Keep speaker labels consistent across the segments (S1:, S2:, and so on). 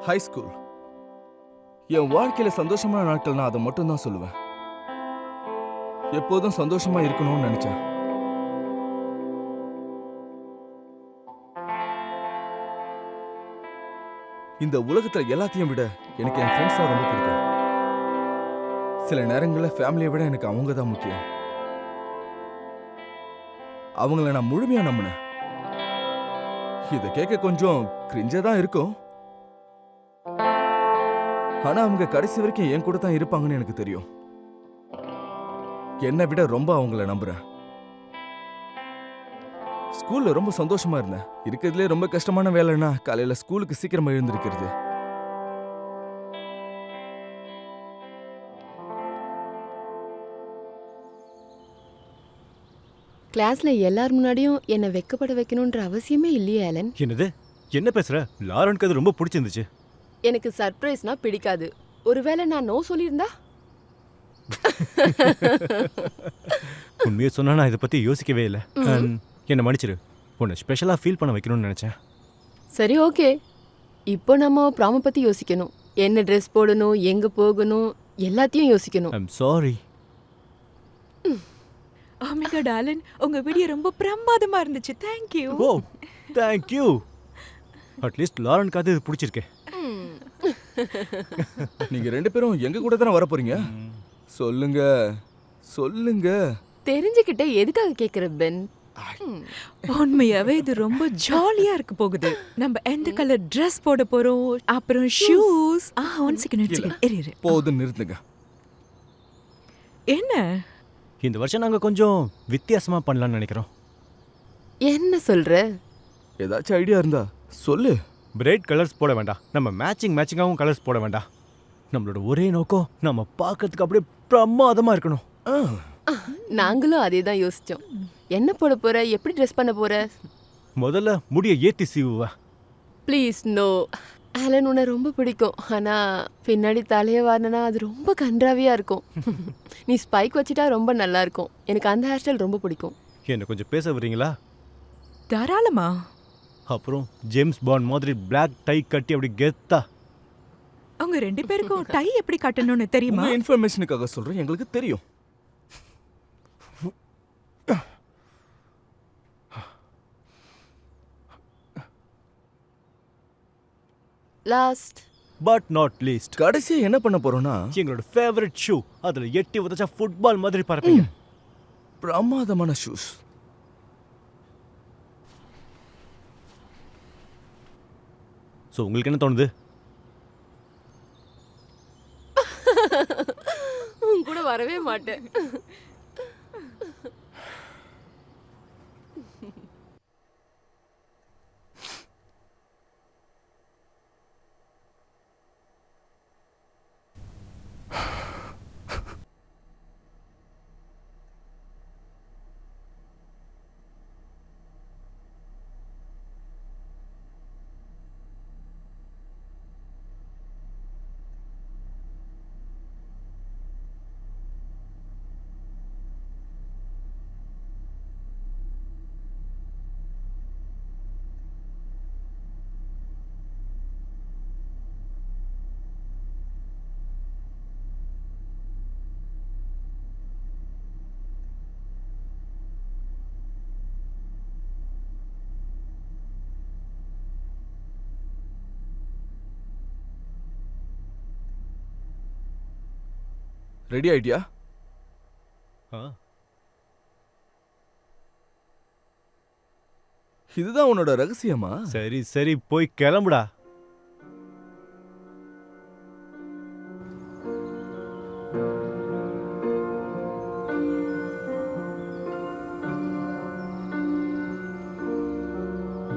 S1: High school. என் வாழ்க்கையில சந்தோஷமான நாட்கள் நான் அதை மட்டும் தான் சொல்லுவேன். எப்போதும் சந்தோஷமா இருக்கணும்னு நினைச்சேன். இந்த உலகத்துல எல்லாத்தையும் விட எனக்கு என் ஃப்ரெண்ட்ஸ் தான் ரொம்ப பிடிக்கும். சில நேரங்களில் ஃபேமிலியை விட எனக்கு அவங்க தான் முக்கியம். அவங்கள நான் முழுமையா நம்பினேன். இதை கேட்க கொஞ்சம் கிரிஞ்சா தான் இருக்கும். ஆனா அவங்க கடைசி வரைக்கும் என் கூட தான் இருப்பாங்கன்னு எனக்கு தெரியும். என்னை விட ரொம்ப அவங்கள நம்புறேன். ஸ்கூல்ல ரொம்ப சந்தோஷமா இருந்தேன். இருக்கிறதுலே ரொம்ப கஷ்டமான வேலைன்னா காலையில ஸ்கூலுக்கு சீக்கிரமா எழுந்திருக்கிறது.
S2: கிளாஸ்ல எல்லார் முன்னாடியும் என்ன வெக்கப்பட வைக்கணும்ன்ற அவசியமே இல்லையே ஆலன்.
S3: என்னது? என்ன பேசுற? லாரனுக்கு அது ரொம்ப பிடிச்சிருந்துச்சு.
S2: எனக்கு சர்ப்ரைஸ்னா பிடிக்காது. ஒருவேளை நான் நோ சொல்லியிருந்தா?
S3: உண்மையை சொன்னா நான் இதை பத்தி யோசிக்கவே இல்லை. என்ன மன்னிச்சிரு. உன்னை ஸ்பெஷலா ஃபீல் பண்ண வைக்கணும்னு நினைச்சேன்.
S2: சரி, ஓகே. இப்போ நம்ம ப்ராம பத்தி யோசிக்கணும். என்ன ட்ரெஸ் போடணும், எங்க போகணும், எல்லாத்தையும் யோசிக்கணும்.
S3: I'm sorry.
S4: Oh my god, Alan, உங்க வீடியோ ரொம்ப பிரமாதமா இருந்துச்சு. Thank you.
S3: Oh, thank you. At least லாரனுக்கு அது பிடிச்சிருக்கே.
S1: நீங்க ரெண்டு பேரும் எங்க கூட தானே வர போறீங்க? சொல்லுங்க சொல்லுங்க.
S2: தெரிஞ்சுக்கிட்ட எதுக்காக கேக்குற பென்?
S4: உண்மையாவே இது ரொம்ப ஜாலியா இருக்க போகுது. நம்ம எந்த கலர் ட்ரெஸ் போட போறோம், அப்புறம் ஷூஸ். ஒன் செகண்ட் இரு.
S1: போதும், நிறுத்துங்க.
S4: என்ன?
S3: இந்த வருஷம் நாங்க கொஞ்சம் வித்தியாசமா பண்ணலாம்னு நினைக்கிறோம்.
S2: என்ன சொல்ற?
S1: ஏதாச்சும் ஐடியா இருந்தா சொல்லு.
S3: பிரைட் கலர்ஸ் போட வேண்டாம். நம்ம மேட்சிங்காகவும் கலர்ஸ் போட வேண்டாம். நம்மளோட ஒரே நோக்கம் நம்ம பார்க்கறதுக்கு அப்படியே பிரமாதமா இருக்கணும்.
S2: நாங்களும் அதே தான் யோசிச்சோம். என்ன போட போற, எப்படி ட்ரெஸ் பண்ண போற?
S3: முதல்ல முடிய ஏத்தி சீவுவா.
S2: Please no. ஆலன் உன்னை ரொம்ப பிடிக்கும். ஆனா பின்னாடி தலையை வாரினா அது ரொம்ப கன்றாவியா இருக்கும். நீ ஸ்பைக் வச்சுட்டா ரொம்ப நல்லா இருக்கும். எனக்கு அந்த ஹேர் ஸ்டைல் ரொம்ப பிடிக்கும்.
S3: என்ன கொஞ்சம் பேச வரீங்களா?
S4: தாராளமா.
S3: அப்புறம் ஜேம்ஸ் பாண்ட் மாதிரி பிளாக் டை கட்டி அப்படி கெத்தா.
S4: அவங்க ரெண்டு பேருக்கும் டை எப்படி கட்டணும்னு தெரியுமா?
S1: உங்க இன்ஃபர்மேஷனுக்காக சொல்றேன், எங்களுக்கு தெரியும்.
S2: லாஸ்ட்
S3: பட் நாட் லீஸ்ட்,
S1: கடைசியா என்ன பண்ண போறோம்னா
S3: எங்களோட ஃபேவரட் ஷூ. அதுல எட்டி உதச்சா ஃபுட்பால் மாதிரி பறப்பீங்க.
S1: பிரமாதமான ஷூஸ்.
S3: ஸோ உங்களுக்கு என்ன தோணுது?
S2: உன் கூட வரவே மாட்டேன்.
S1: ரெடி ஆயிட்டியா? இதுதான் உன்னோட ரகசியமா?
S3: சரி சரி, போய் கிளம்புடா.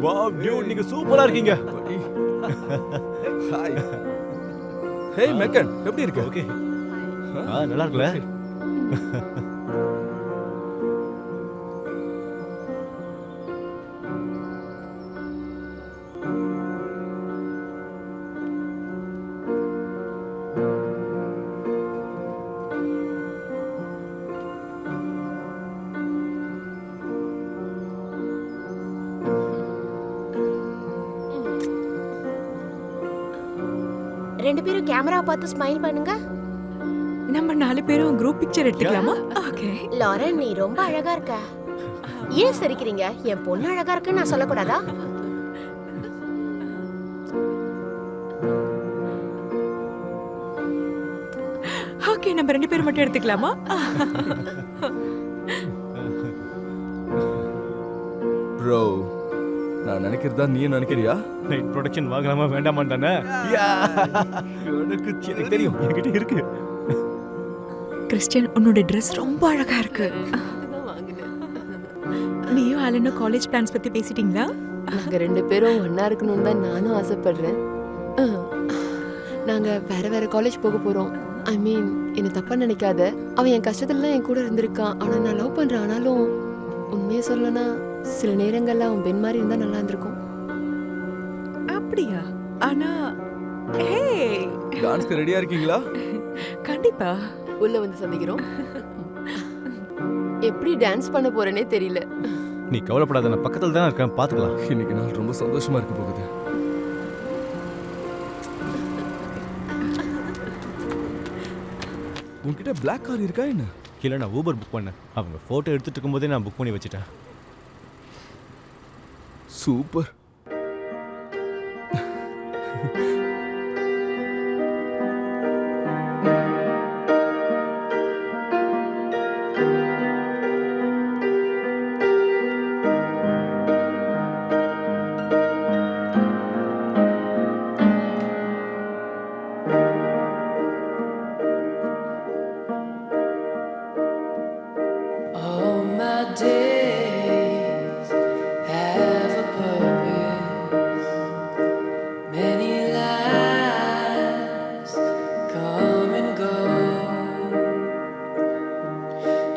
S3: வாவ் டியூட், நீங்க சூப்பரா இருக்கீங்க.
S1: ஹாய். ஹேய் மெக்கன், எப்படி இருக்க?
S3: ஓகே. நல்லா இருக்குல்ல?
S5: ரெண்டு பேரும் கேமரா பார்த்து ஸ்மைல் பண்ணுங்க.
S4: நம்ம 4 பேரும் குரூப் பிக்சர் எடுத்துக்கலாமா? ஓகே.
S5: லாரன், நீ ரொம்ப அழகா இருக்க. ஏன் சிரிக்கிறீங்க? என் பொண்ணு அழகா இருக்குன்னு நான் சொல்லக்கூடாதா?
S4: ஓகே, நம்ம 2 பேரும் மட்டும் எடுத்துக்கலாமா?
S1: ப்ரோ, நான் நினைக்கிறதா நீ நினைக்கிறியா?
S3: நைட் ப்ரொடக்ஷன் வாங்கலாமா வேண்டாமா தானே? எனக்கு தெரியும், என்கிட்ட இருக்கு.
S4: கிறிஸ்டியன், உன்னோட ட்ரெஸ் ரொம்ப அழகா இருக்கு.
S2: இதுதான் வாங்கினேன்.
S4: நீயும் ஆலனும் காலேஜ் பிளான்ஸ் பத்தி பேசிட்டீங்களா?
S2: நாங்க 2 பேரும் ஒண்ணா இருக்கணும்னு தான் நானும் ஆசைப்படுறேன். நாங்க வேற வேற காலேஜ் போக போறோம். ஐ மீன், என்ன தப்பா நினைக்காத. அவன் என் கஷ்டத்துலலாம் என் கூட இருந்திருக்கான். அவனை நான் லவ் பண்றேன். ஆனாலும் உண்மையை சொல்லணும்னா சில நேரங்கள்ல அவன் பெண் மாதிரி இருந்தா நல்லா இருந்திருக்கும்.
S4: அப்படியா? ஆனா ஹே,
S1: டான்ஸ்க்கு ரெடியா இருக்கீங்களா?
S4: கண்டிப்பா.
S2: உள்ள வந்து சந்திக்கிறோம். எப்படி டான்ஸ் பண்ண போறேனே தெரியல.
S3: நீ கவலைப்படாத, நான் பக்கத்துல தான் இருக்கேன், பாத்துக்கலாம்.
S1: இன்னைக்கு நாள் ரொம்ப சந்தோஷமா இருக்க போகுது. உன்கிட்ட பிளாக் கார் இருக்கா என்ன?
S3: இல்லை, நான் ஊபர் புக் பண்ணேன். அவங்க ஃபோட்டோ எடுத்துட்டு இருக்கும்போதே நான் புக் பண்ணி வச்சுட்டேன்.
S1: Super.
S6: All my days have a purpose. Many lives come and go.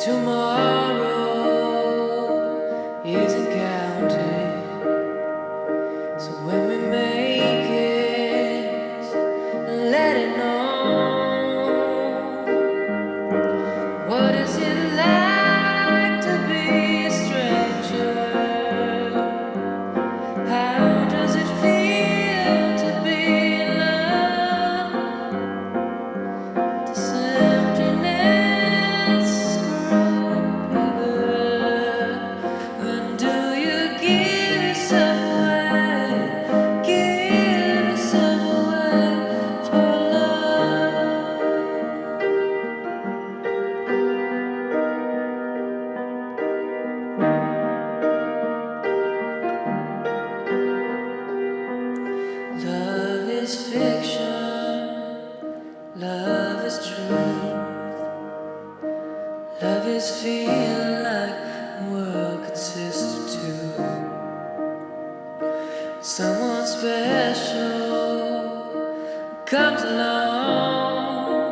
S6: Tomorrow isn't counted. So when we make it, let it know. What is it like to be a stranger? How does it feel to be in love? This emptiness is growing bigger. When do you give yourself away? Give yourself away for love. Love is fiction, love is truth. Love is feeling like the world consists of two. Someone special comes along,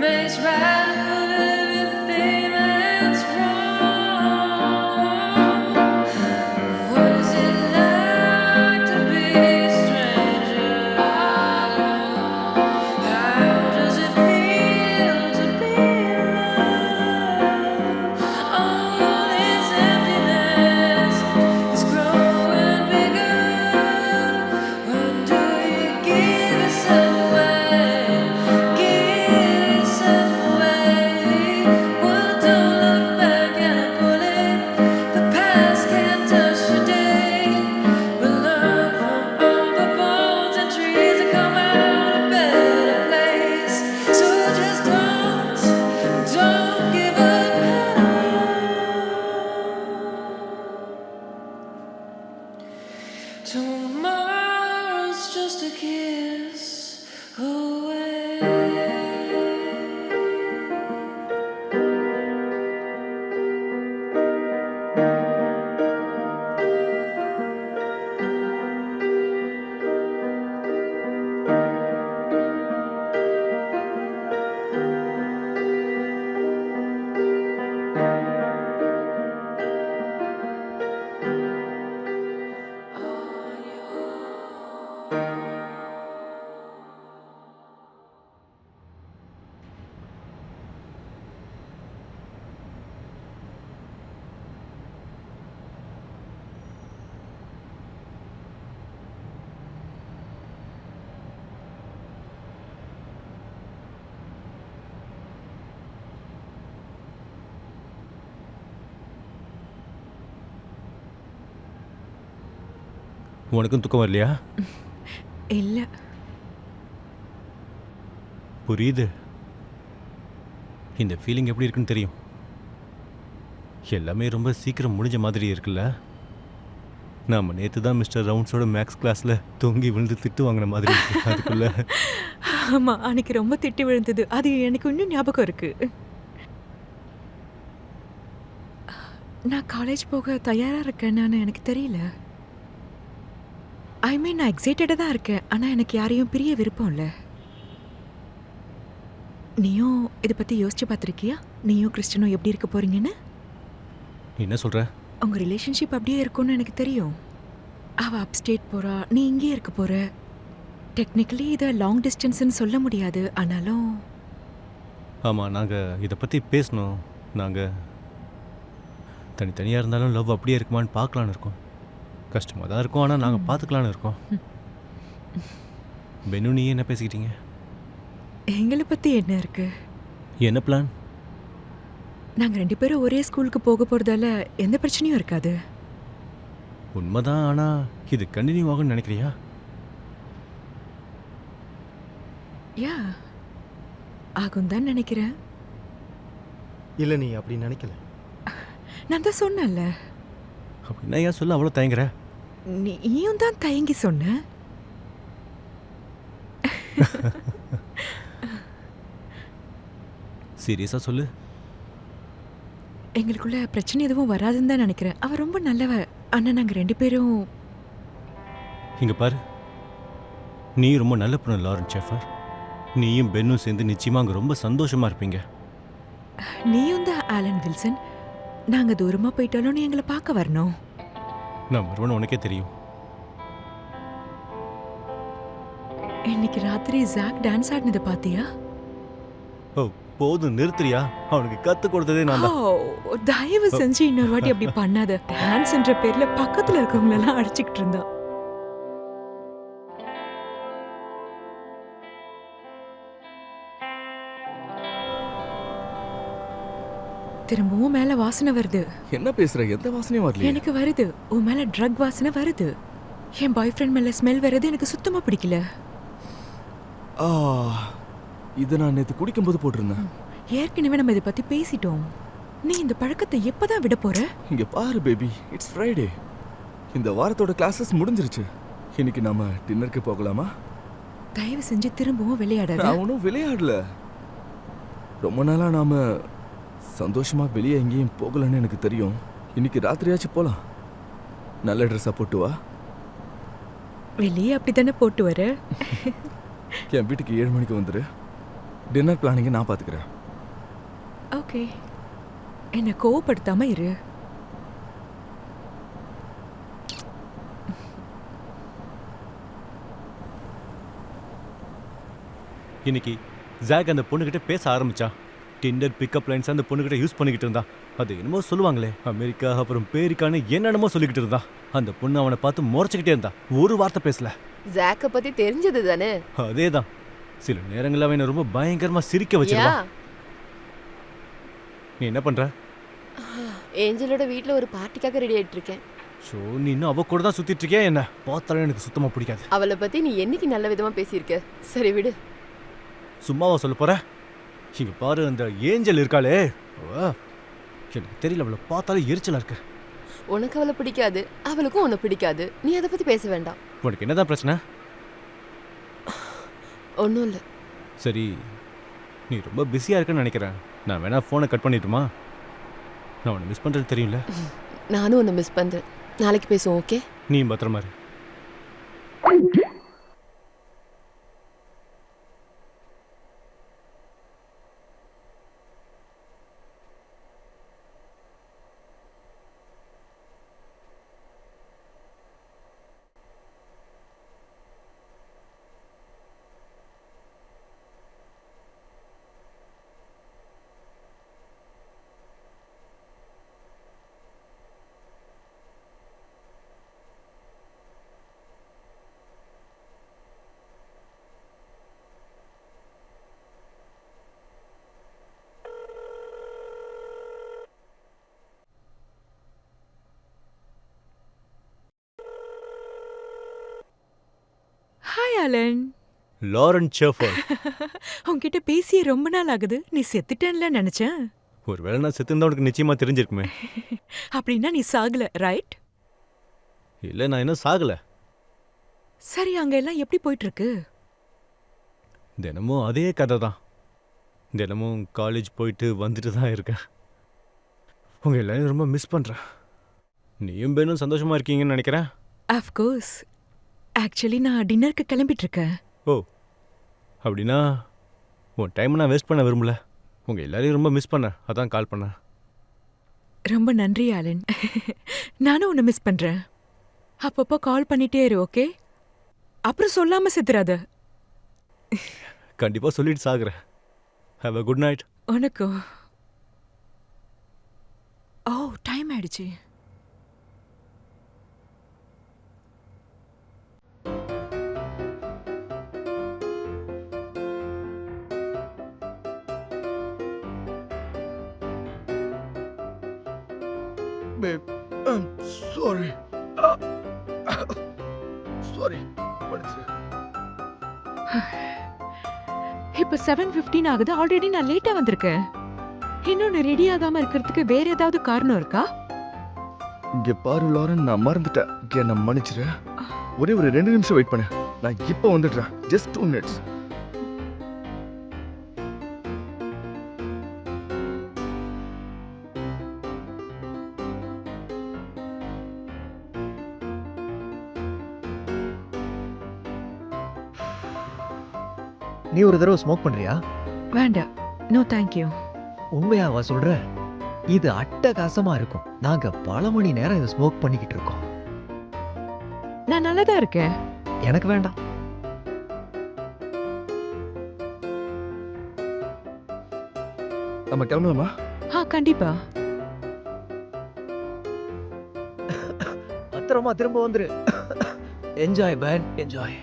S6: makes right of everything that's wrong. What is it like to be a stranger? How does it feel to be in love? All this emptiness is growing bigger. When do you give yourself away? Give yourself away. Well, don't look back at a bullet. The past can't touch today. We learn from all the bones and trees that come out a better place. So just don't give up now. Tomorrow's just a kiss away.
S3: உனக்கும் தூக்கம் வரலையா?
S4: இல்ல.
S3: புரியுது. இந்த feeling எப்படி இருக்குன்னு தெரியும். எல்லாமே ரொம்ப சீக்கிரம் முடிஞ்ச மாதிரி இருக்குல்ல. நாம நேற்று தான் மிஸ்டர் ரவுண்ட்ஸோட மேக்ஸ் கிளாஸில் தொங்கி விழுந்து திட்டு வாங்கின மாதிரி இருக்கு. அதுக்குள்ள
S4: ஆமா, அன்னைக்கு ரொம்ப திட்டி விழுந்தது. அது எனக்கு இன்னும் ஞாபகம் இருக்கு. நான் காலேஜ் போக தயாரா இருக்கேன்னு எனக்கு தெரியல. ஐ மீன், நான் எக்ஸைட்டடாக தான் இருக்கேன். ஆனால் எனக்கு யாரையும் பிரிய விருப்பம் இல்லை. நீயும் இதை பற்றி யோசிச்சு பார்த்துருக்கியா? நீயும் கிறிஸ்டனும் எப்படி இருக்க போறீங்கன்னு?
S3: நீ என்ன சொல்ற?
S4: உங்க ரிலேஷன்ஷிப் அப்படியே இருக்கும்னு எனக்கு தெரியும். அவ அப்ஸ்டேட் போறா, நீ இங்கேயே இருக்க போற. டெக்னிக்கலி இதை லாங் டிஸ்டன்ஸ்ன்னு சொல்ல முடியாது. ஆனாலும்
S3: ஆமாம், நாங்கள் இதை பற்றி பேசணும். நாங்கள் தனித்தனியாக இருந்தாலும் லவ் அப்படியே இருக்குமான்னு பார்க்கலான்னு இருக்கோம். கஷ்டமாக தான் இருக்கும், ஆனால் நாங்கள் பார்த்துக்கலான்னு இருக்கோம். பெனு, நீ என்ன பேசிக்கிட்டீங்க?
S4: எங்களை பத்தி என்ன இருக்கு?
S3: என்ன பிளான்?
S4: நாங்க 2 பேரும் ஒரே ஸ்கூலுக்கு போக போறதால எந்த பிரச்சனையும் இருக்காது.
S3: உண்மைதான், ஆனால் இது கண்டினியூ ஆகும்னு நினைக்கிறியா?
S4: யா, ஆகும் தான் நினைக்கிறேன்.
S7: இல்லை, நீ அப்படி நினைக்கல.
S4: நான் தான் சொன்னேன்ல.
S3: அப்படின்னா ஏன் சொல்ல அவ்வளோ தயங்குற?
S4: நீயும் தான் தயங்கி சொன்ன.
S3: சீரியஸாக சொல்லு.
S4: எங்களுக்குள்ள பிரச்சனை எதுவும் வராதுன்னு தான் நினைக்கிறேன். அவ ரொம்ப நல்லவ. ஆனா நாங்க 2 பேரும்
S3: இங்கே பாரு, நீ ரொம்ப நல்ல பொண்ணு லாரன்ஸ் ஷெஃபர். நீயும் பென்னும் சேர்ந்து நிச்சயமாக அங்கே ரொம்ப சந்தோஷமாக இருப்பீங்க.
S4: நீயும் தான் ஆலன் வில்சன். நாங்க தூரமா போயிட்டாலும் நீ எங்களை பார்க்க வரணும்.
S3: நான் வருவேன்னு உனக்கே தெரியும்.
S4: இன்னைக்கு ராத்திரி ஜாக் டான்ஸ் ஆடினதை பாத்தியா?
S3: ஓ, போதும் நிறுத்துறியா? அவனுக்கு கற்றுக் கொடுத்ததே நான் தான்.
S4: ஓ, தயவு செஞ்சு இன்னொரு வாட்டி அப்படி பண்ணாத. டான்ஸ்ன்ற பேர்ல பக்கத்துல இருக்கவங்க எல்லாம் அடிச்சுக்கிட்டு இருந்தா. திரும்பவும் மேல வாசனை வருது.
S1: என்ன பேசுற? எந்த வாசனையும் வரலையே.
S4: எனக்கு வருது. உன் மேல ட்ரக் வாசனை வருது. என் பாய் ஃப்ரெண்ட் மேல ஸ்மெல் வருது. எனக்கு சுத்தமா பிடிக்கல.
S1: ஆ, இதை நான் நேற்று குடிக்கும்போது போட்டிருந்தேன்.
S4: ஏற்கனவே நம்ம இதை பத்தி பேசிட்டோம். நீ இந்த பழக்கத்தை எப்பதான் விட போற?
S1: இங்க பாரு பேபி, இட்ஸ் ஃப்ரைடே. இந்த வாரத்தோட கிளாஸஸ் முடிஞ்சிருச்சு. இன்னைக்கு நாம டின்னருக்கு போகலாமா?
S4: தயவு செஞ்சு திரும்பவும் விளையாடாத.
S1: நான் ஒன்றும் விளையாடல. ரொம்ப நாளா நாம சந்தோஷமா வெளியே எங்கேயும் போகலன்னு எனக்கு தெரியும். இன்னைக்கு ராத்திரியாச்சும் போலாம். நல்ல ட்ரெஸ்ஸா போட்டு வா.
S4: வெளியே அப்படித்தானே போட்டு வர.
S1: என் வீட்டுக்கு 7 மணிக்கு வந்துரு. டின்னர் பிளானிங்கை நான் பார்த்துக்கிறேன்.
S4: ஓகே, என்னை கோவப்படுத்தாம இரு.
S3: இன்னைக்கு ஜாக் அந்த பொண்ணுகிட்ட பேச ஆரம்பிச்சான். டிண்டர் பிக்கப் லைன்ஸ் அந்த பொண்ணுகிட்ட யூஸ் பண்ணிக்கிட்டு இருந்தான். அது என்னமோ சொல்லுவாங்களே, அமெரிக்கா அப்புறம் பேரிக்கான்னு என்னென்னமோ சொல்லிக்கிட்டு இருந்தான். அந்த பொண்ணு அவனை பார்த்து முறைச்சிக்கிட்டே இருந்தா. ஒரு வார்த்தை பேசல.
S2: ஜாக்கை பத்தி தெரிஞ்சது தானே?
S3: அதே தான். சில நேரங்களில் அவனை ரொம்ப பயங்கரமா சிரிக்க வச்சிருவான். நீ என்ன பண்ற?
S2: ஏஞ்சலோட வீட்ல ஒரு பார்ட்டிக்காக ரெடி ஆயிட்டு இருக்கேன்.
S3: ஸோ நீ இன்னும் அவ கூட தான் சுத்திட்டு இருக்கியா? என்ன பார்த்தாலும் எனக்கு சுத்தமா பிடிக்காது.
S2: அவளை பத்தி நீ என்னைக்கு நல்ல விதமா பேசியிருக்க. சரி விடு.
S3: சும்மாவா சொல்ல போற? இங்க பாரு, அந்த ஏஞ்சல் இருக்காளே, எனக்கு தெரியல, அவளை பார்த்தாலும் எரிச்சலா இருக்கு.
S2: உனக்கு அவளை பிடிக்காது, அவளுக்கும் உன்னை பிடிக்காது. நீ அதை பத்தி பேச வேண்டாம்.
S3: உனக்கு என்னதான் பிரச்சனை?
S2: ஒன்றும் இல்லை.
S3: சரி, நீ ரொம்ப பிஸியா இருக்கன்னு நினைக்கிறேன். நான் வேணா ஃபோனை கட் பண்ணிட்டுமா? நான் உன்னை மிஸ் பண்றது தெரியும்ல.
S2: நானும் உன்னை மிஸ் பண்றேன். நாளைக்கு பேசுவோம், ஓகே?
S3: நீ பத்திரமா இரு.
S4: அலன்.
S3: Lauren Schaefer.
S4: உன்கிட்ட பேசியே ரொம்ப நாள் ஆகுது. நீ செத்துட்டேன்ல நினைச்சேன்.
S3: ஒருவேளை நான் செத்துருந்தா உனக்கு நிச்சயமா தெரிஞ்சிருக்குமே.
S4: அப்படின்னா நீ சாகல, ரைட்?
S3: இல்லை, நான் இன்னும் சாகலை.
S4: சரி, அங்க எல்லாம் எப்படி போயிட்டு இருக்கு?
S3: தினமும் அதே கதை தான். தினமும் காலேஜ் போயிட்டு வந்துட்டு தான் இருக்கேன். உங்கள் எல்லாரையும் ரொம்ப மிஸ் பண்ணுறேன். நீயும் பெண்ணும் சந்தோஷமாக இருக்கீங்கன்னு நினைக்கிறேன்.
S4: அஃப்கோர்ஸ். ஆக்சுவலி நான் டின்னருக்கு கிளம்பிட்டு இருக்கேன்.
S3: ஓ, அப்படின்னா உன் டைமை நான் வேஸ்ட் பண்ண விரும்பல. உங்கள் எல்லாரையும் ரொம்ப மிஸ் பண்ணேன், அதான் கால் பண்ணேன்.
S4: ரொம்ப நன்றி அலன். நானும் உன்னை மிஸ் பண்றேன். அப்பப்போ கால் பண்ணிட்டே இரு, ஓகே? அப்புறம் சொல்லாம செத்துறாத.
S3: கண்டிப்பாக சொல்லிட்டு சாகுறேன். Have a good night.
S4: உனக்கும். ஓ, டைம் ஆயிடுச்சு.
S1: Babe, I'm sorry. Sorry.
S4: இப்ப 7:15 ஆகுது. ஆல்ரெடி நான் லேட்டா வந்திருக்கேன். இன்னொன்னு ரெடி ஆகாம இருக்கிறதுக்கு வேற ஏதாவது காரணம் இருக்கா?
S1: இங்க பாரு லாரன், நான் மறந்துட்டேன். என்ன மன்னிச்சிரு. ஒரே ஒரு 2 நிமிஷம் வெயிட் பண்ணு. நான் இப்போ வந்துடுறேன். Just 2 minutes.
S8: நீ ஒரு தடவை ஸ்மோக் பண்றியா?
S4: வேண்டாம். No thank you.
S8: உண்மையாவா சொல்ற? இது அட்டகாசமா இருக்கும். நாங்க பல மணி நேரம் இதை ஸ்மோக் பண்ணிக்கிட்டு இருக்கோம்.
S4: நான் நல்லதா இருக்கேன்.
S8: எனக்கு வேண்டாம்.
S1: நம்ம கிளம்பலாமா?
S4: கண்டிப்பா.
S8: பத்திரமா திரும்ப வந்துரு. Enjoy man, enjoy.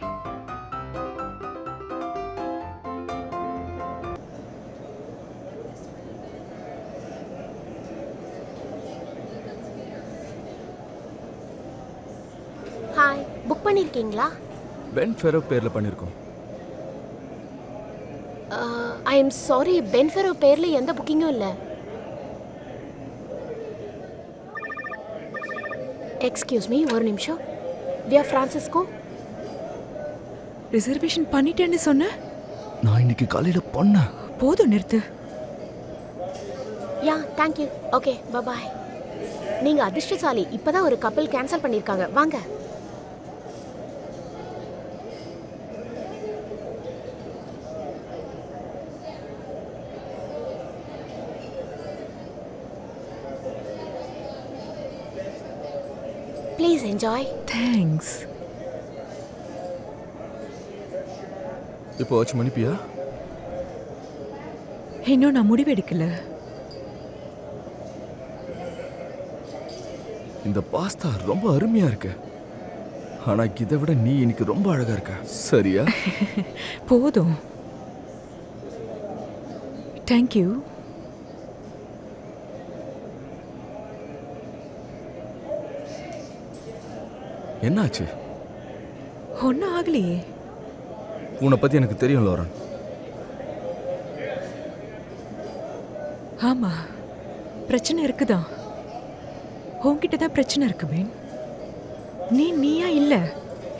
S5: Hi, book பண்ணிருக்கீங்களா?
S1: பென் ஃபெரோ பேர்ல பண்ணிருக்கோம்.
S5: ஐ எம் சாரி, பென்ஃபெரோ பேர்ல எந்த புக்கிங்கும் இல்ல. எக்ஸ்கியூஸ் மீ, ஒரு நிமிஷம். வியா பிரான்சிஸ்கோ.
S4: ரிசர்வேஷன் பண்ணிட்டேன்னு சொன்ன?
S1: நான் இன்னைக்கு காலையில பண்ணேன்.
S4: போதும், நிறுத்து.
S5: Yeah, thank you. Okay, bye. நீங்க அதிர்ஷ்டசாலி. இப்பதான் ஒரு கப்பல் கேன்சல் பண்ணிருக்காங்க. வாங்க. Please enjoy.
S4: தேங்க்ஸ்.
S1: இப்போ வாட்ச் மணிப்பியா?
S4: இன்னும் நான் முடிவெடுக்கல.
S1: இந்த பாஸ்தா ரொம்ப அருமையா இருக்கு. ஆனா இதை விட நீ இன்னைக்கு ரொம்ப அழகா இருக்க. சரியா?
S4: போதும். தேங்க்யூ.
S1: என்னாச்சு?
S4: ஒன்னும் ஆகலையே.
S1: உன்னை பத்தி எனக்கு தெரியும் லாரன்.
S4: ஆமா, பிரச்சனை இருக்குதான். உன்கிட்ட தான் பிரச்சனை இருக்கு மேன். நீயா இல்ல.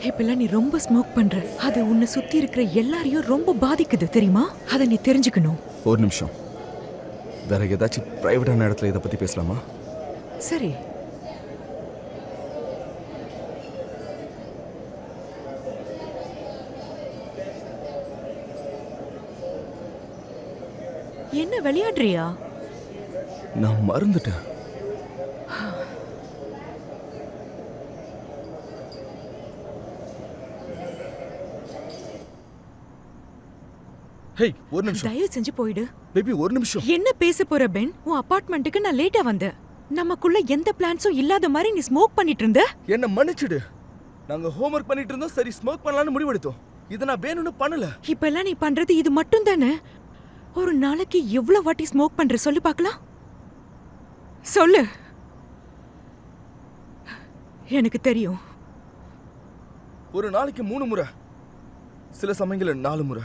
S4: இப்பெல்லாம் நீ ரொம்ப ஸ்மோக் பண்ற. அது உன்னை சுத்தி இருக்கிற எல்லாரையும் ரொம்ப பாதிக்குது, தெரியுமா? அதை நீ தெரிஞ்சுக்கணும்.
S1: ஒரு நிமிஷம். வேற ஏதாச்சும் பிரைவேட்டான இடத்துல இதை பத்தி பேசலாமா?
S4: சரி. என்ன விளையாடுறியா?
S1: நான் மறந்துட்டேன். ஹேய், ஒரு நிமிஷம்.
S4: தயவு செஞ்சு போயிடு.
S1: பேபி, ஒரு நிமிஷம்.
S4: என்ன பேச போற பென்? உன் அபார்ட்மெண்ட்டுக்கு நான் லேட்டா வந்தேன். நமக்குள்ள எந்த பிளான்ஸும் இல்லாத மாதிரி நீ ஸ்மோக் பண்ணிட்டு இருந்த.
S1: என்ன மன்னிச்சிடு. நாங்க ஹோம்வொர்க் பண்ணிட்டு இருந்தோம். சரி, ஸ்மோக் பண்ணலாம்னு முடிவெடுத்தோம். இதை நான் வேணும்னு பண்ணல.
S4: இப்பெல்லாம் நீ பண்றது இது மட்டும் தானே? ஒரு நாளைக்கு எவ்வளவு வாட்டி ஸ்மோக் பண்ற சொல்லு பார்க்கலாம். சொல்லு. எனக்கு தெரியும்.
S1: ஒரு நாளைக்கு 3 முறை. சில சமயங்களில் 4 முறை.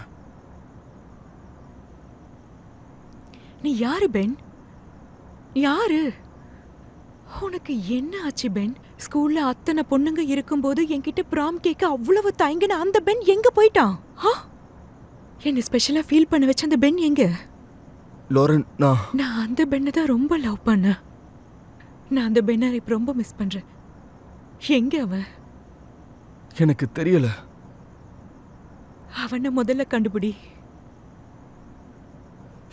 S4: நீ யாரு பென்? யாரு? உனக்கு என்ன ஆச்சு பென்? ஸ்கூல்ல அத்தனை பொண்ணுங்க இருக்கும்போது என்கிட்ட ப்ராம் கேட்க அவ்வளவு தயங்கின அந்த பென் எங்க போயிட்டான்? என்ன ஸ்பெஷலா ஃபீல் பண்ண வச்ச அந்த பென் எங்க?
S1: லாரன்,
S4: நான் அந்த பெண்ணை தான் ரொம்ப லவ் பண்ணேன். நான் அந்த பெண்ணை இப்ப ரொம்ப மிஸ் பண்றேன். எங்க அவன்?
S1: எனக்கு தெரியல.
S4: அவனை முதல்ல கண்டுபிடி.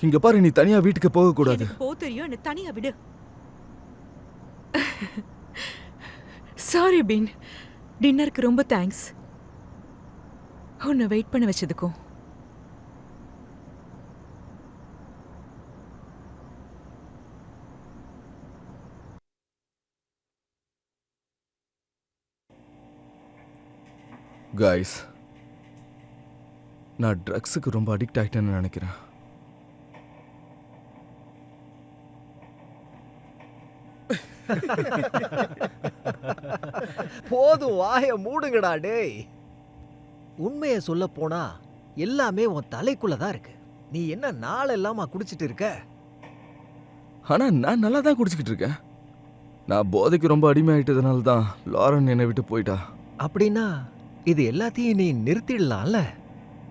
S1: இங்க பாரு, நீ தனியா வீட்டுக்கு போக கூடாது.
S4: எனக்கு போ தெரியும், என்ன தனியா விடு. சாரி பீன், டின்னருக்கு ரொம்ப தேங்க்ஸ். உன்னை வெயிட் பண்ண வச்சதுக்கும்.
S1: கைஸ், நான் ட்ரக்ஸுக்கு ரொம்ப அடிக்ட் ஆயிட்டேன்னு நினைக்கிறேன்.
S8: போதும், வாய மூடுங்கடா டேய். உண்மையை சொல்ல போனா எல்லாமே உன் தலைக்குள்ள தான் இருக்கு. நீ என்ன நாளெல்லாமா குடிச்சிட்டு இருக்க?
S1: ஆனா நான் நல்லா தான் குடிச்சிக்கிட்டு இருக்கேன். நான் போதைக்கு ரொம்ப அடிமையாயிட்டதுனால தான் லாரன் என்னை விட்டு போயிட்டா.
S8: அப்படின்னா இது எல்லாத்தையும் நீ நிறுத்திடலாம்ல.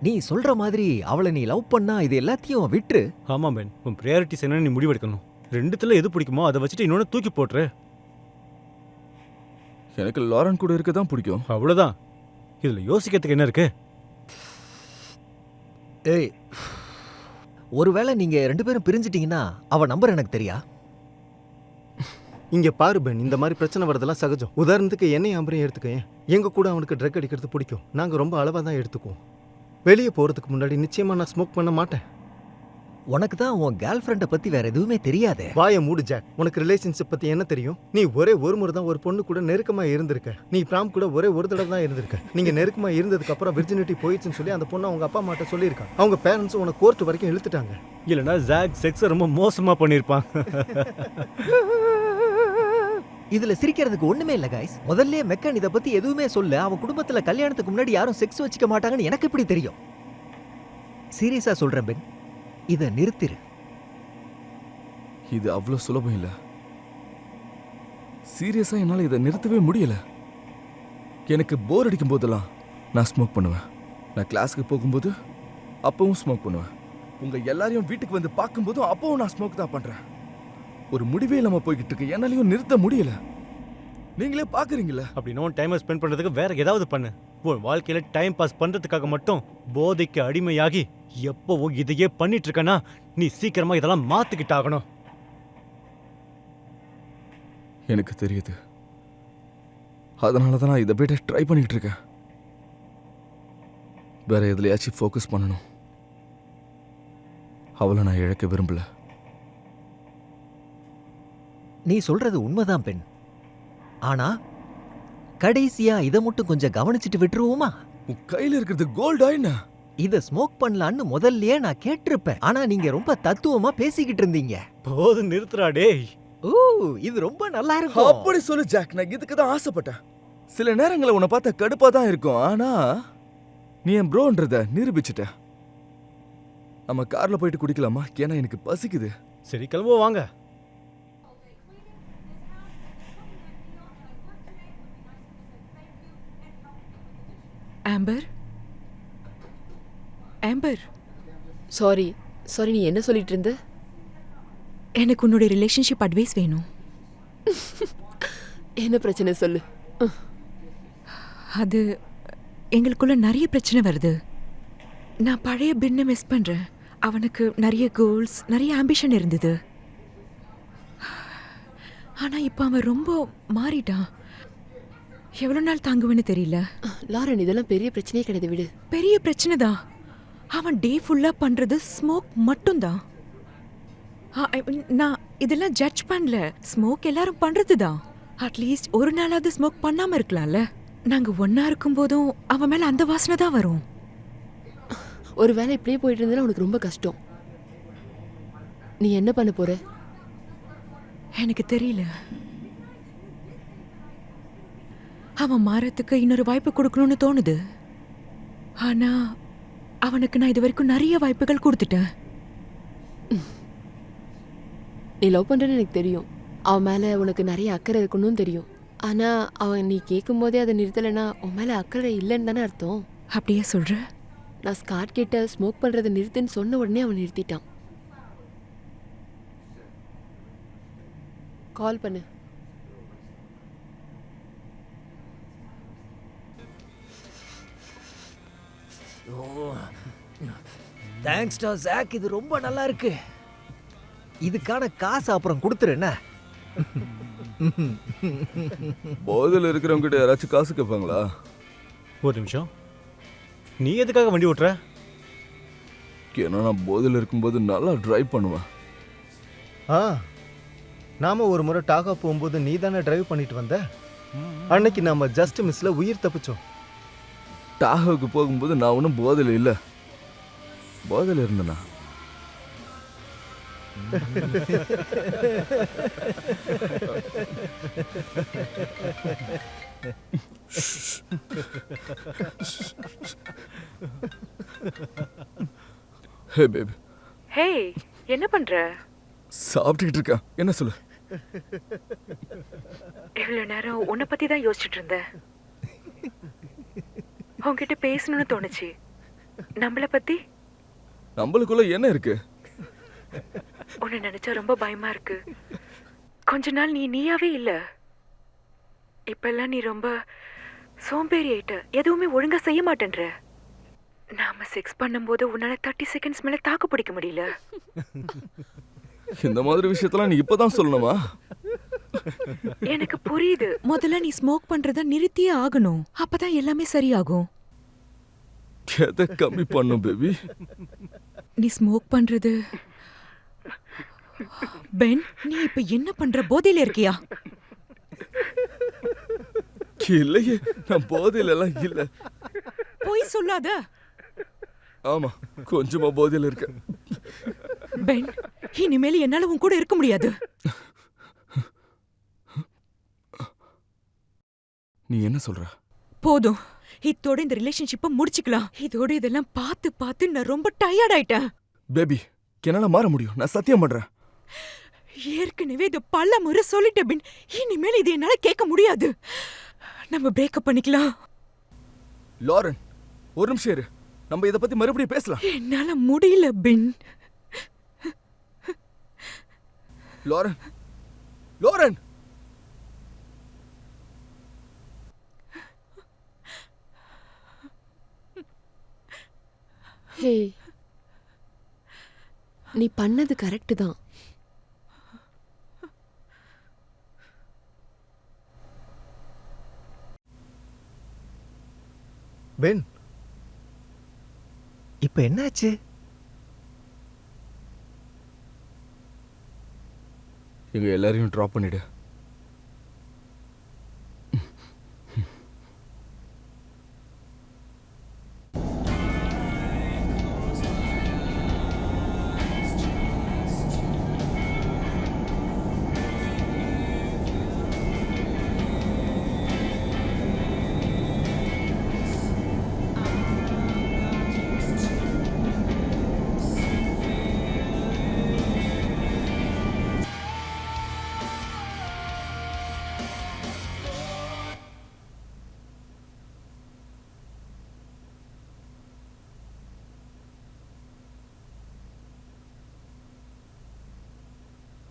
S8: நீ சொல்ற மாதிரி அவளை நீ லவ் பண்ணா இது எல்லாத்தையும் விட்டுரு.
S3: ஆமாம் பென், உன் ப்ரையாரிட்டிஸ் என்னன்னு நீ முடிவெடுக்கணும். ரெண்டுத்துல எது பிடிக்குமோ அதை வச்சுட்டு இன்னொன்று தூக்கி போட்டுரு.
S1: எனக்கு லாரன் கூட இருக்க தான் பிடிக்கும்.
S3: அவ்வளோதான். இதில் யோசிக்கிறதுக்கு என்ன இருக்கு?
S8: ஏய், ஒருவேளை நீங்க 2 பேரும் பிரிஞ்சிட்டீங்கன்னா அவ நம்பர் எனக்கு தெரியா?
S7: இங்க பாரு பென், இந்த மாதிரி பிரச்சனை வரதெல்லாம் சகஜம். உதாரணத்துக்கு என்னையும் அம்பரையும் எடுத்துக்கேன். எங்க கூட அவனுக்கு ட்ரக் அடிக்கிறது பிடிக்கும். நாங்க ரொம்ப அளவா தான் எடுத்துக்குவோம். வெளியே போறதுக்கு முன்னாடி நிச்சயமா நான் ஸ்மோக் பண்ண மாட்டேன்.
S8: உனக்கு தான் உன் கேர்ள் ஃப்ரெண்டை பத்தி வேற எதுவுமே தெரியாதே.
S7: வாய மூடு ஜாக். உனக்கு ரிலேஷன்ஷிப் பத்தி என்ன தெரியும்? நீ ஒரே ஒரு முறை தான் ஒரு பொண்ணு கூட நெருக்கமா இருந்திருக்க. நீ பிராம் கூட ஒரே ஒரு தடவை தான் இருந்திருக்க. நீங்க நெருக்கமா இருந்ததுக்கு அப்புறம் விர்ஜினிட்டி போயிடுச்சுன்னு சொல்லி அந்த பொண்ணு அவங்க அப்பா அம்மாட்ட சொல்லியிருக்காங்க. அவங்க பேரண்ட்ஸ் உனக்கு கோர்ட் வரைக்கும் இழுத்துட்டாங்க.
S3: இல்லைன்னா ஜாக் செக்ஸை ரொம்ப மோசமா பண்ணியிருப்பான்.
S8: இதுல சிரிக்கிறதுக்கு ஒண்ணுமே இல்ல கைஸ். முதல்ல மெக்கன் இத பத்தி எதுவுமே சொல்ல. அவன் குடும்பத்துல கல்யாணத்துக்கு முன்னாடி யாரும் செக்ஸ் வச்சுக்க மாட்டாங்கன்னு எனக்கு எப்படி தெரியும்? சீரியஸா சொல்றேன் பென், இத நிறுத்திரு.
S1: இது அவ்வளோ சுலபம் இல்லை. சீரியஸா என்னால் இதை நிறுத்தவே முடியல. எனக்கு போர் அடிக்கும் போதெல்லாம் நான் ஸ்மோக் பண்ணுவேன். நான் கிளாஸுக்கு போகும்போது அப்பவும் ஸ்மோக் பண்ணுவேன். உங்க எல்லாரையும் வீட்டுக்கு வந்து பார்க்கும்போதும் அப்பவும் நான் ஸ்மோக் தான் பண்றேன். ஒரு முடிவே இல்லாம போய்கிட்டு இருக்கு. என்னாலையும் நிறுத்த முடியல. நீங்களே பாக்குறீங்களா?
S3: அப்படின்னா டைமை ஸ்பெண்ட் பண்றதுக்கு வேற ஏதாவது பண்ணு. உன் வாழ்க்கையில டைம் பாஸ் பண்றதுக்காக மட்டும் போதைக்கு அடிமையாகி எப்பவும் இதையே பண்ணிட்டு இருக்கனா, நீ சீக்கிரமா இதெல்லாம் மாத்திக்கிட்டாகணும்.
S1: எனக்கு தெரியுது. அதனால தான் நான் இதை விட ட்ரை பண்ணிட்டு இருக்கேன். வேற எதுலையாச்சும் ஃபோக்கஸ் பண்ணணும். அவளை நான் இழக்க விரும்பல.
S8: நீ சொல்றது உண்மைதான் பெண். ஆனா கடைசியா இதை மட்டும் கொஞ்சம் கவனிச்சுட்டு விட்டுருவோமா?
S1: உன் கையில இருக்கிறது கோல்டா என்ன?
S8: இத ஸ்மோக் பண்ணலான்னு முதல்லயே நான் கேட்டிருப்பேன். ஆனா நீங்க ரொம்ப தத்துவமா பேசிக்கிட்டு இருந்தீங்க.
S3: போதும் நிறுத்துறா டேய்.
S8: ஓ, இது ரொம்ப நல்லா இருக்கும்.
S1: அப்படி சொல்லு ஜாக். நான் இதுக்கு தான் ஆசைப்பட்டேன். சில நேரங்களில் உன்னை பார்த்தா கடுப்பா தான் இருக்கும். ஆனா நீ என் ப்ரோன்றத நிரூபிச்சுட்ட. நம்ம கார்ல போயிட்டு குடிக்கலாமா? ஏன்னா எனக்கு பசிக்குது.
S3: சரி கிளம்புவோம் வாங்க.
S4: ஆம்பர், ஆம்பர்,
S2: சாரி சாரி, நீ என்ன சொல்லிட்டு இருந்த?
S4: எனக்கு உன்னோட ரிலேஷன்ஷிப் அட்வைஸ் வேணும்.
S2: என்ன பிரச்சனை சொல்லு.
S4: அது எங்களுக்குள்ள நிறைய பிரச்சனை வருது. நான் பழைய பின்னை மிஸ் பண்றேன். அவனுக்கு நிறைய கோல்ஸ், நிறைய ஆம்பிஷன் இருந்தது. ஆனா இப்ப அவன் ரொம்ப மாறிட்டான். எவ்வளவு நாள் தாங்குவேன்னு தெரியல.
S2: லாரன், இதெல்லாம் பெரிய பிரச்சனையே கிடையாது, விடு.
S4: பெரிய பிரச்சனை தான். அவன் டே ஃபுல்லா பண்றது ஸ்மோக் மட்டும்தான். நான் இதெல்லாம் ஜட்ஜ் பண்ணல. ஸ்மோக் எல்லாரும் பண்றதுதான். அட்லீஸ்ட் ஒரு நாளாவது ஸ்மோக் பண்ணாம இருக்கலாம்ல. நாங்க ஒன்னா இருக்கும் போதும் அவன் மேல அந்த வாசனை தான் வரும்.
S2: ஒரு வேளை இப்படியே போயிட்டு இருந்தா உனக்கு ரொம்ப கஷ்டம். நீ என்ன பண்ண போற?
S4: எனக்கு தெரியல. அவன் மாறத்துக்கு இன்னொரு வாய்ப்பு கொடுக்கணும்னு தோணுது. ஆனா அவனுக்கு நான் இது வரைக்கும் நிறைய வாய்ப்புகள் கொடுத்துட்டேன்.
S2: நீ லவ் பண்றேன்னு எனக்கு தெரியும். அவன் மேல உனக்கு நிறைய அக்கறை இருக்குன்னு தெரியும். ஆனா அவன் நீ கேட்கும் போதே அதை நிறுத்தலைன்னா உன் மேல அக்கறை இல்லைன்னு தானே அர்த்தம்.
S4: அப்படியே சொல்ற?
S2: நான் ஸ்காட் கிட்ட ஸ்மோக் பண்றதை நிறுத்துன்னு சொன்ன உடனே அவன் நிறுத்திட்டான். கால் பண்ணு.
S8: தேங்க்ஸ்டா ஜாக், இது ரொம்ப நல்லா இருக்கு. இதுக்கான காசு அப்புறம் கொடுத்துரு என்ன?
S1: போதையில் இருக்கிறவங்க கிட்ட யாராச்சும் காசு கேட்பாங்களா?
S3: ஒரு நிமிஷம், நீ எதுக்காக வண்டி ஓட்டுற?
S1: ஏன்னா நான் போதையில் இருக்கும்போது நல்லா டிரைவ் பண்ணுவேன்.
S7: ஆ, நாம ஒரு முறை டாகா போகும்போது நீ தானே டிரைவ் பண்ணிட்டு வந்த. அன்னைக்கு நாம ஜஸ்ட் மிஸ்ல உயிர் தப்பிச்சோம்.
S1: டாகாவுக்கு போகும்போது நான் ஒன்றும் போதையில் இல்லை. போதையில் இருந்தேனா? Hey baby.
S4: ஹே, என்ன பண்ற?
S1: சாப்பிட்டுக்கிட்டு இருக்கேன். என்ன சொல்லு?
S4: இவ்வளவு நேரம் உன்னை பத்தி தான் யோசிச்சுட்டு இருந்தேன். உன்கிட்ட பேசணும்னு தோணுச்சு. நம்மள பத்தி?
S1: நம்மளுக்குள்ள என்ன இருக்கு?
S4: உன்னை நினைச்சா ரொம்ப பயமா இருக்கு. கொஞ்ச நாள் நீ நீயாவே இல்ல. இப்பெல்லாம் நீ ரொம்ப சோம்பேறி ஆயிட்ட. எதுவுமே ஒழுங்கா செய்ய மாட்டேன்ற. நாம செக்ஸ் பண்ணும்போது உன்னால 30 செகண்ட்ஸ் மேல தாக்கு பிடிக்க முடியல.
S1: இந்த மாதிரி விஷயத்தெல்லாம் நீ இப்பதான் சொல்லணுமா?
S4: எனக்கு புரியுது. முதல்ல நீ ஸ்மோக் பண்றத நிறுத்தியே ஆகணும். அப்பதான் எல்லாமே சரியாகும்.
S1: எதை கம்மி பண்ணும் பேபி?
S4: நீ ஸ்மோக் பண்றது. பென், நீ இப்ப என்ன பண்ற? போதையில இருக்கியா?
S1: இல்லையே, நான் போதையில எல்லாம் இல்ல.
S4: போய் சொல்லாத.
S1: ஆமா, கொஞ்சமா போதையில இருக்க.
S4: பென், இனிமேல் என்னால உன் கூட இருக்க முடியாது.
S1: நீ என்ன சொல்ற?
S4: போதும், இதோட இந்த ரிலேஷன்ஷிப்பை முடிச்சுக்கலாம். இதோட இதெல்லாம் பார்த்து பார்த்து நான் ரொம்ப டயர்ட் ஆயிட்டேன்.
S1: பேபி, என்னால மாற முடியும். நான் சத்தியம் பண்றேன்.
S4: ஏற்கனவே இதை பல முறை சொல்லிட்டேன் பின். இனிமேல் இது என்னால கேட்க முடியாது. நம்ம பிரேக்கப் பண்ணிக்கலாம்.
S1: லாரன், ஒரு நிமிஷம் இரு. நம்ம இத பத்தி மறுபடியும் பேசலாம்.
S4: என்னால முடியல பின்.
S1: Lauren, Lauren.
S2: ஹே, நீ பண்ணது கரெக்ட் தான்.
S7: பென்,
S8: இப்ப என்னாச்சு?
S1: எங்க எல்லாரையும் டிராப் பண்ணிடு.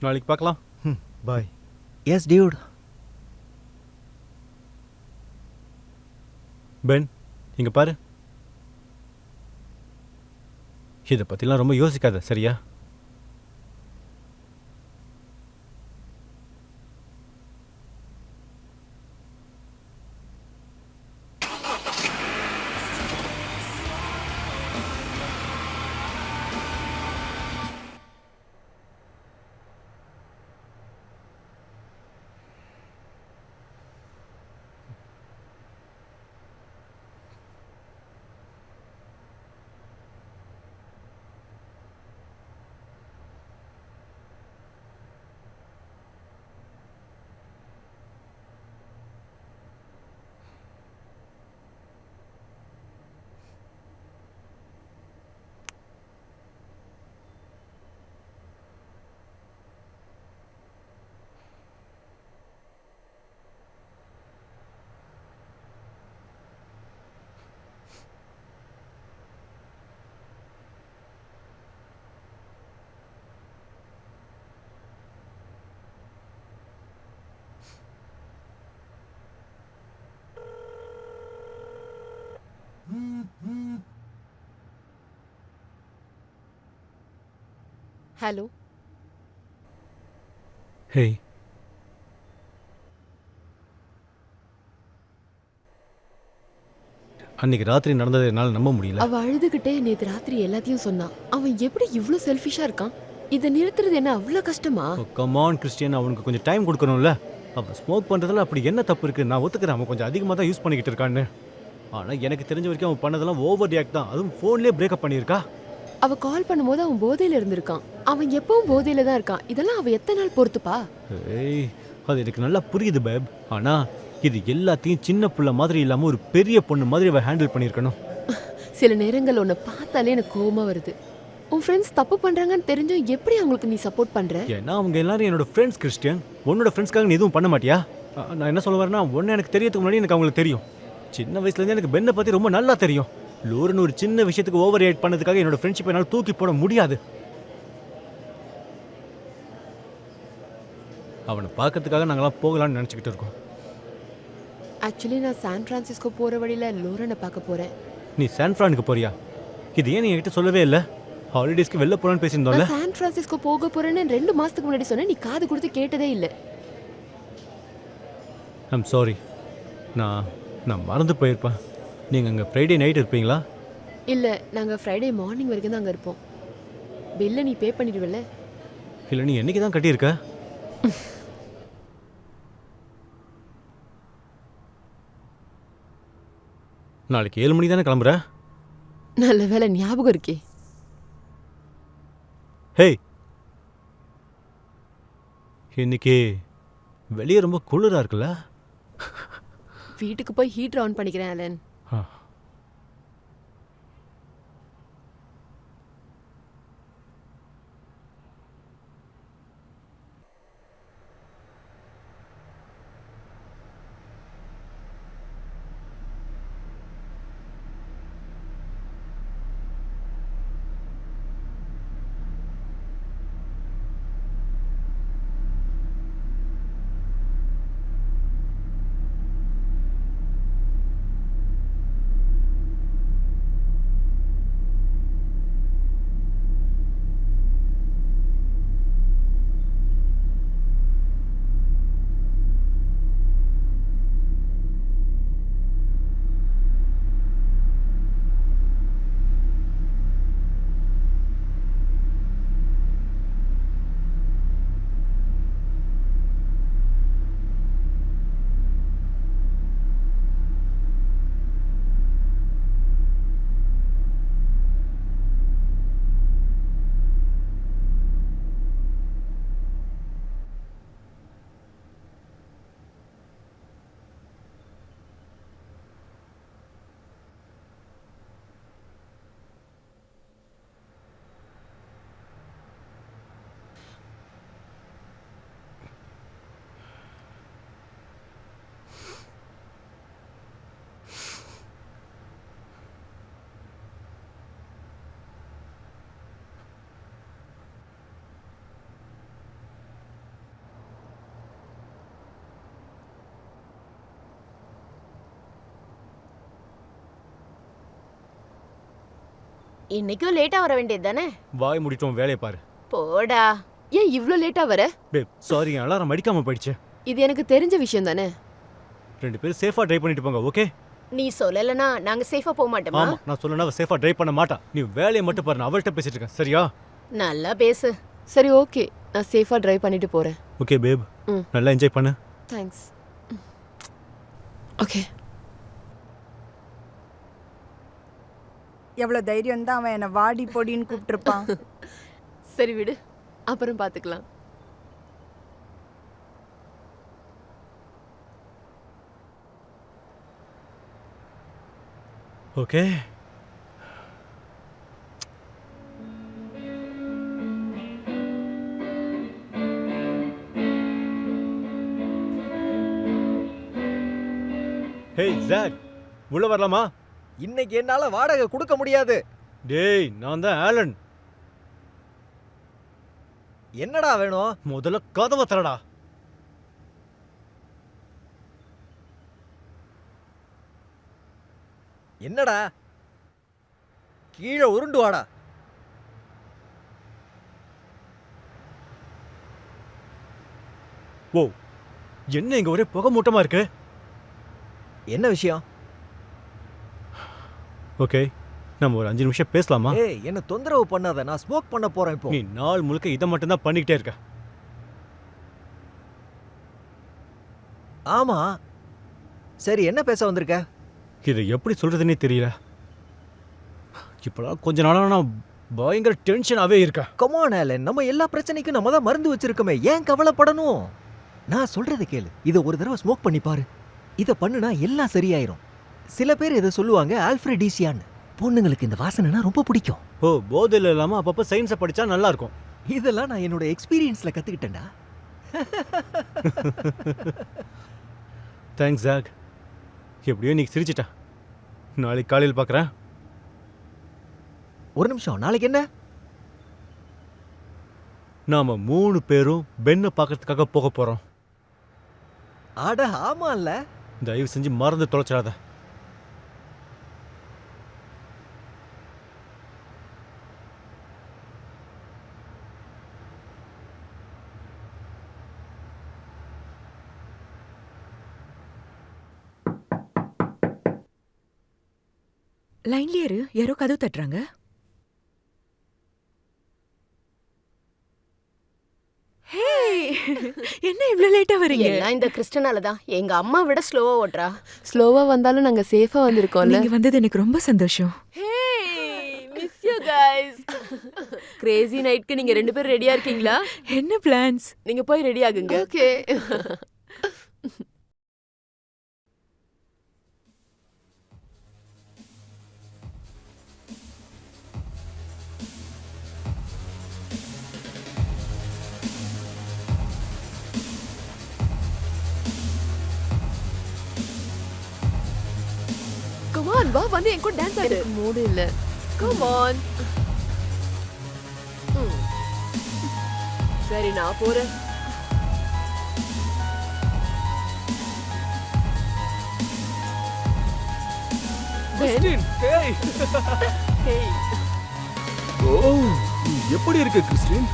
S3: நாளைக்கு பார்க்கலாம்.
S7: பாய்.
S8: S Dude.
S3: பென், இங்க பாரு. இதை பத்திலாம் ரொம்ப யோசிக்காத, சரியா?
S2: ஹலோ.
S3: ஹேய், அன்னைக்கு ராத்திரி நடந்ததை என்னால் நம்ப முடியல.
S2: அவ அழுதுகிட்டே நேத்து ராத்திரி எல்லாத்தையும் சொன்னான். அவன் எப்படி இவ்ளோ செல்ஃபிஷா இருக்கான்? இதை நிறுத்துறது என்ன அவ்வளோ கஷ்டமா?
S3: கமான் கிறிஸ்டியன், அவனுக்கு கொஞ்சம் டைம் கொடுக்கணும்ல. அவன் ஸ்மோக் பண்ணுறதுல அப்படி என்ன தப்பு இருக்குது? நான் ஒத்துக்கிறேன் அவன் கொஞ்சம் அதிகமாக தான் யூஸ் பண்ணிக்கிட்டு இருக்கான்னு. ஆனால் எனக்கு தெரிஞ்ச வரைக்கும் அவன் பண்ணதெல்லாம் ஓவர் ரியாக்ட் தான். அதுவும் ஃபோன்லேயே பிரேக்கப் பண்ணியிருக்கா.
S2: அவ கால் பண்ணும்போது அவன் போதையில இருந்திருக்கான். அவன் எப்பவும் போதையில தான் இருக்கான். இதெல்லாம் அவ எத்தனை நாள் பொறுத்துப்பா?
S3: ஏய், அது எனக்கு நல்லா புரியுது பேப். ஆனால் இது எல்லாத்தையும் சின்ன புள்ள மாதிரி இல்லாமல் ஒரு பெரிய பொண்ணு மாதிரி அவள் ஹேண்டில் பண்ணியிருக்கணும்.
S2: சில நேரங்கள் உன்னை பார்த்தாலே எனக்கு கோவமா வருது. உன் ஃப்ரெண்ட்ஸ் தப்பு பண்றாங்கன்னு தெரிஞ்சும் எப்படி அவங்களுக்கு நீ சப்போர்ட் பண்ற?
S3: ஏன்னா அவங்க எல்லாரும் என்னோட ஃப்ரெண்ட்ஸ் கிறிஸ்டியன். உன்னோட ஃப்ரெண்ட்ஸ்க்காக நீ எதுவும் பண்ண மாட்டியா? நான் என்ன சொல்ல வரேன்னா, ஒன்று எனக்கு தெரியறதுக்கு முன்னாடி எனக்கு அவங்களுக்கு தெரியும். சின்ன வயசுலேருந்து எனக்கு பென்னை பற்றி ரொம்ப நல்லா தெரியும். லோரன் ஒரு சின்ன விஷயத்துக்கு ஓவர் ரியாக்ட் பண்ணதுக்காக என்னோட ஃப்ரெண்ட்ஷிப் என்னால் தூக்கி போட முடியாது. அவனை பார்க்கறதுக்காக நாங்களாம் போகலான்னு நினச்சிக்கிட்டு இருக்கோம்.
S2: ஆக்சுவலி நான் சான் பிரான்சிஸ்கோ போற வழியில லோரனை பார்க்க போறேன்.
S3: நீ சான் ஃப்ரானுக்கு போறியா? இது ஏன் நீ என்கிட்ட சொல்லவே இல்லை? ஹாலிடேஸ்க்கு வெளில போகலான்னு பேசியிருந்தோம்ல.
S2: நான் சான் பிரான்சிஸ்கோ போக போறேன்னு 2 மாசத்துக்கு முன்னாடி சொன்னேன். நீ காது கொடுத்து கேட்டதே இல்லை.
S3: I'm sorry. நான் மறந்து போயிருப்பேன். நீங்கள் அங்கே ஃப்ரைடே நைட் இருப்பீங்களா?
S2: இல்ல, நாங்க ஃப்ரைடே மார்னிங் வரைக்கும் தான் அங்க இருப்போம். பில்லை நீ பே பண்ணிடுவல்ல?
S3: இல்லை, நீ என்னைக்கு தான் கட்டியிருக்க? நாளைக்கு 7 மணிக்கு தானே கிளம்புற?
S2: நல்ல வேளை ஞாபகம் இருக்கே.
S3: ஹேய், இன்னைக்கு வெளியே ரொம்ப குளிராக இருக்குல்ல?
S2: வீட்டுக்கு போய் ஹீட்டர் ஆன் பண்ணிக்கிறேன் அலன்.
S3: ஆ.
S5: இன்னைக்கும் லேட்டா வர வேண்டியது தானே?
S3: வாய் முடிட்டோம், வேலையை பாரு.
S5: போடா.
S2: ஏன் இவ்ளோ லேட்டா வர?
S3: பேப் சாரி, என் அலாரம் அடிக்காமல் போயிடுச்சு.
S2: இது எனக்கு தெரிஞ்ச விஷயம் தானே.
S3: 2 பேரும் சேஃபாக ட்ரைவ் பண்ணிட்டு போங்க, ஓகே?
S5: நீ சொல்லலனா நாங்க சேஃபா போக மாட்டோமா?
S3: ஆமாம், நான் சொல்லணும் அவள் சேஃபாக ட்ரைவ் பண்ண மாட்டா. நீ வேலையை மட்டும் பாரு, நான் அவள்கிட்ட பேசிட்டு இருக்கேன், சரியா?
S5: நல்லா பேசு.
S2: சரி, ஓகே. நான் சேஃபா டிரைவ் பண்ணிட்டு போறேன்.
S3: ஓகே பேப்,
S2: ம்.
S3: நல்லா என்ஜாய் பண்ணு.
S2: தேங்க்ஸ். ஓகே.
S9: எவ்வளோ தைரியம் தான் அவன் என்னை வாடி பொடின்னு கூப்பிட்டுருப்பான்.
S2: சரி விடு, அப்புறம் பார்த்துக்கலாம்.
S3: ஓகே. ஹேய் ஜாக், உள்ள வரலாமா?
S8: இன்னைக்கு என்னால வாடகை கொடுக்க முடியாது.
S3: டேய், நான் தான் ஆலன்.
S8: என்னடா வேணும்?
S3: முதல்ல கதவை தரடா.
S8: என்னடா? கீழே உருண்டு வாடா.
S3: ஓ, என்ன இங்க ஒரே புகை மூட்டமா இருக்கு?
S8: என்ன விஷயம்?
S3: ஓகே, நம்ம ஒரு 5 நிமிஷம் பேசலாமா?
S8: ஏய், என்ன தொந்தரவு பண்ணாத, நான் ஸ்மோக் பண்ண போறேன் இப்போ.
S3: நீ நாள் முழுக்க இதை மட்டும் தான் பண்ணிக்கிட்டே இருக்க.
S8: ஆமா, சரி, என்ன பேச வந்திருக்க?
S3: இதை எப்படி சொல்றதுன்னே தெரியல. இப்போலாம் கொஞ்ச நாளா நான் பயங்கர டென்ஷனாவே இருக்கேன்.
S8: கமான் ஆலன், நம்ம எல்லா பிரச்சனைக்கும் நம்ம தான் மருந்து வச்சிருக்கோமே, ஏன் கவலைப்படணும்? நான் சொல்றதை கேளு, இதை ஒரு தடவை ஸ்மோக் பண்ணி பாரு. இதை பண்ணுனா எல்லாம் சரியாயிரும். சில பேர் இதை சொல்லுவாங்க ஆல்ஃப்ரெடீசியான்னு. பொண்ணுங்களுக்கு இந்த வாசனைனா ரொம்ப பிடிக்கும்.
S3: ஓ, போதையில் இல்லாம அப்பப்போ சயின்ஸை படிச்சா நல்லா இருக்கும்.
S8: இதெல்லாம் நான் என்னோட எக்ஸ்பீரியன்ஸ்ல கத்துக்கிட்டேன்டா.
S3: Thanks jack. எப்படியோ நீ சிரிச்சிட்ட. நாளைக்கு காலையில் பார்க்குறேன்.
S8: ஒரு நிமிஷம், நாளைக்கு என்ன?
S3: நாம 3 பேரும் பெண்ணை பார்க்கறதுக்காக போக போறோம்.
S8: அட ஆமால்ல.
S3: தயவு செஞ்சு மறந்து தொலைச்சிடாத.
S4: லைன்லயே இரு, யாரோ கதவு தட்டுறாங்க. ஹே, என்ன இவ்ளோ லேட்டா வரீங்க?
S5: எல்லாம் இந்த கிறிஸ்டனால தான். எங்க அம்மா விட ஸ்லோவா ஓட்டுறா.
S2: ஸ்லோவா வந்தாலும் நாங்க சேஃபா வந்திருக்கோம்ல.
S4: நீங்க வந்தது எனக்கு ரொம்ப சந்தோஷம்.
S2: ஹே, மிஸ் யூ கைஸ். கிரேசி நைட்க்கு நீங்க 2 பேரும் ரெடியா இருக்கீங்களா?
S4: என்ன பிளான்ஸ்?
S2: நீங்க போய் ரெடி ஆகுங்க. ஓகே. Come on, வா வந்து என் கூட டான்ஸ் ஆடு. மூடு இல்ல. Come on. சரி, நான் போறேன்.
S1: Christian, hey.
S2: ஹேய்.
S1: ஓ, நீ எப்படி இருக்க கிறிஸ்டின்?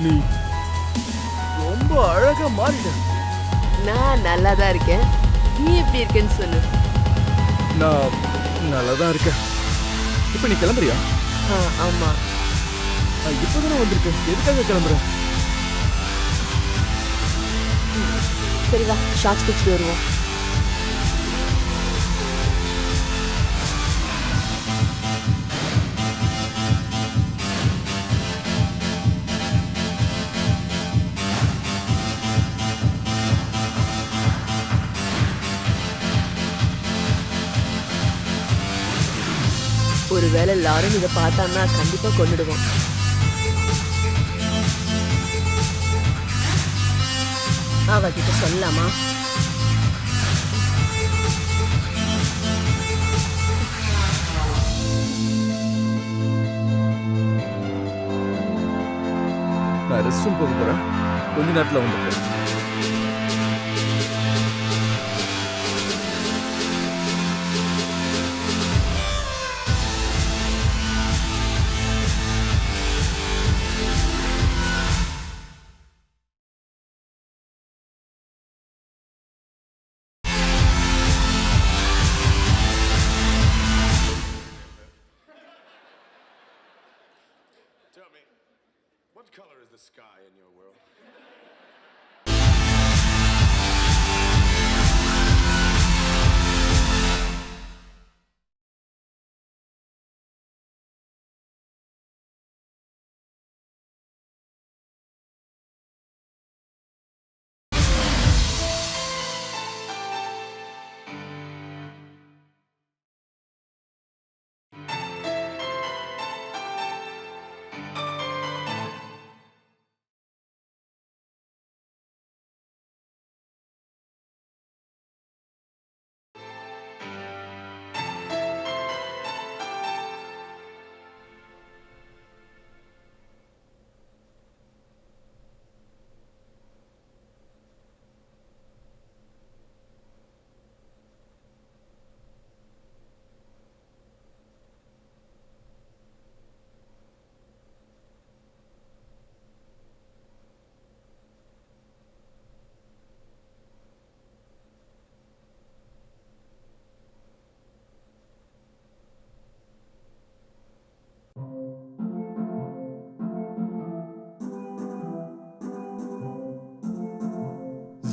S1: நீ ரொம்ப அழகா மாறிட்ட.
S2: நான் நல்லா தான் இருக்கேன். நீ எப்படி இருக்கேன்னு சொல்லு.
S1: நான் நல்லா தான் இருக்கேன். இப்போ நீ கிளம்புறியா?
S2: ஆமா.
S1: நான் இப்போதானே வந்திருக்கேன். எதுக்காக கிளம்புற?
S2: சரி வா, ஷார்ட்ஸ் குடிச்சிட்டு வருவோம். ஒருவேளை லாரன் இதை பார்த்தான்னா கண்டிப்பா கொன்னுடுவான்.
S5: அவகிட்ட சொல்லலாமா?
S1: நான் ரெஸ்ட் ரூம் போக போறேன். கொஞ்ச நேரத்துல வந்துடுறேன்.
S10: Tell me, what color is the sky in your world?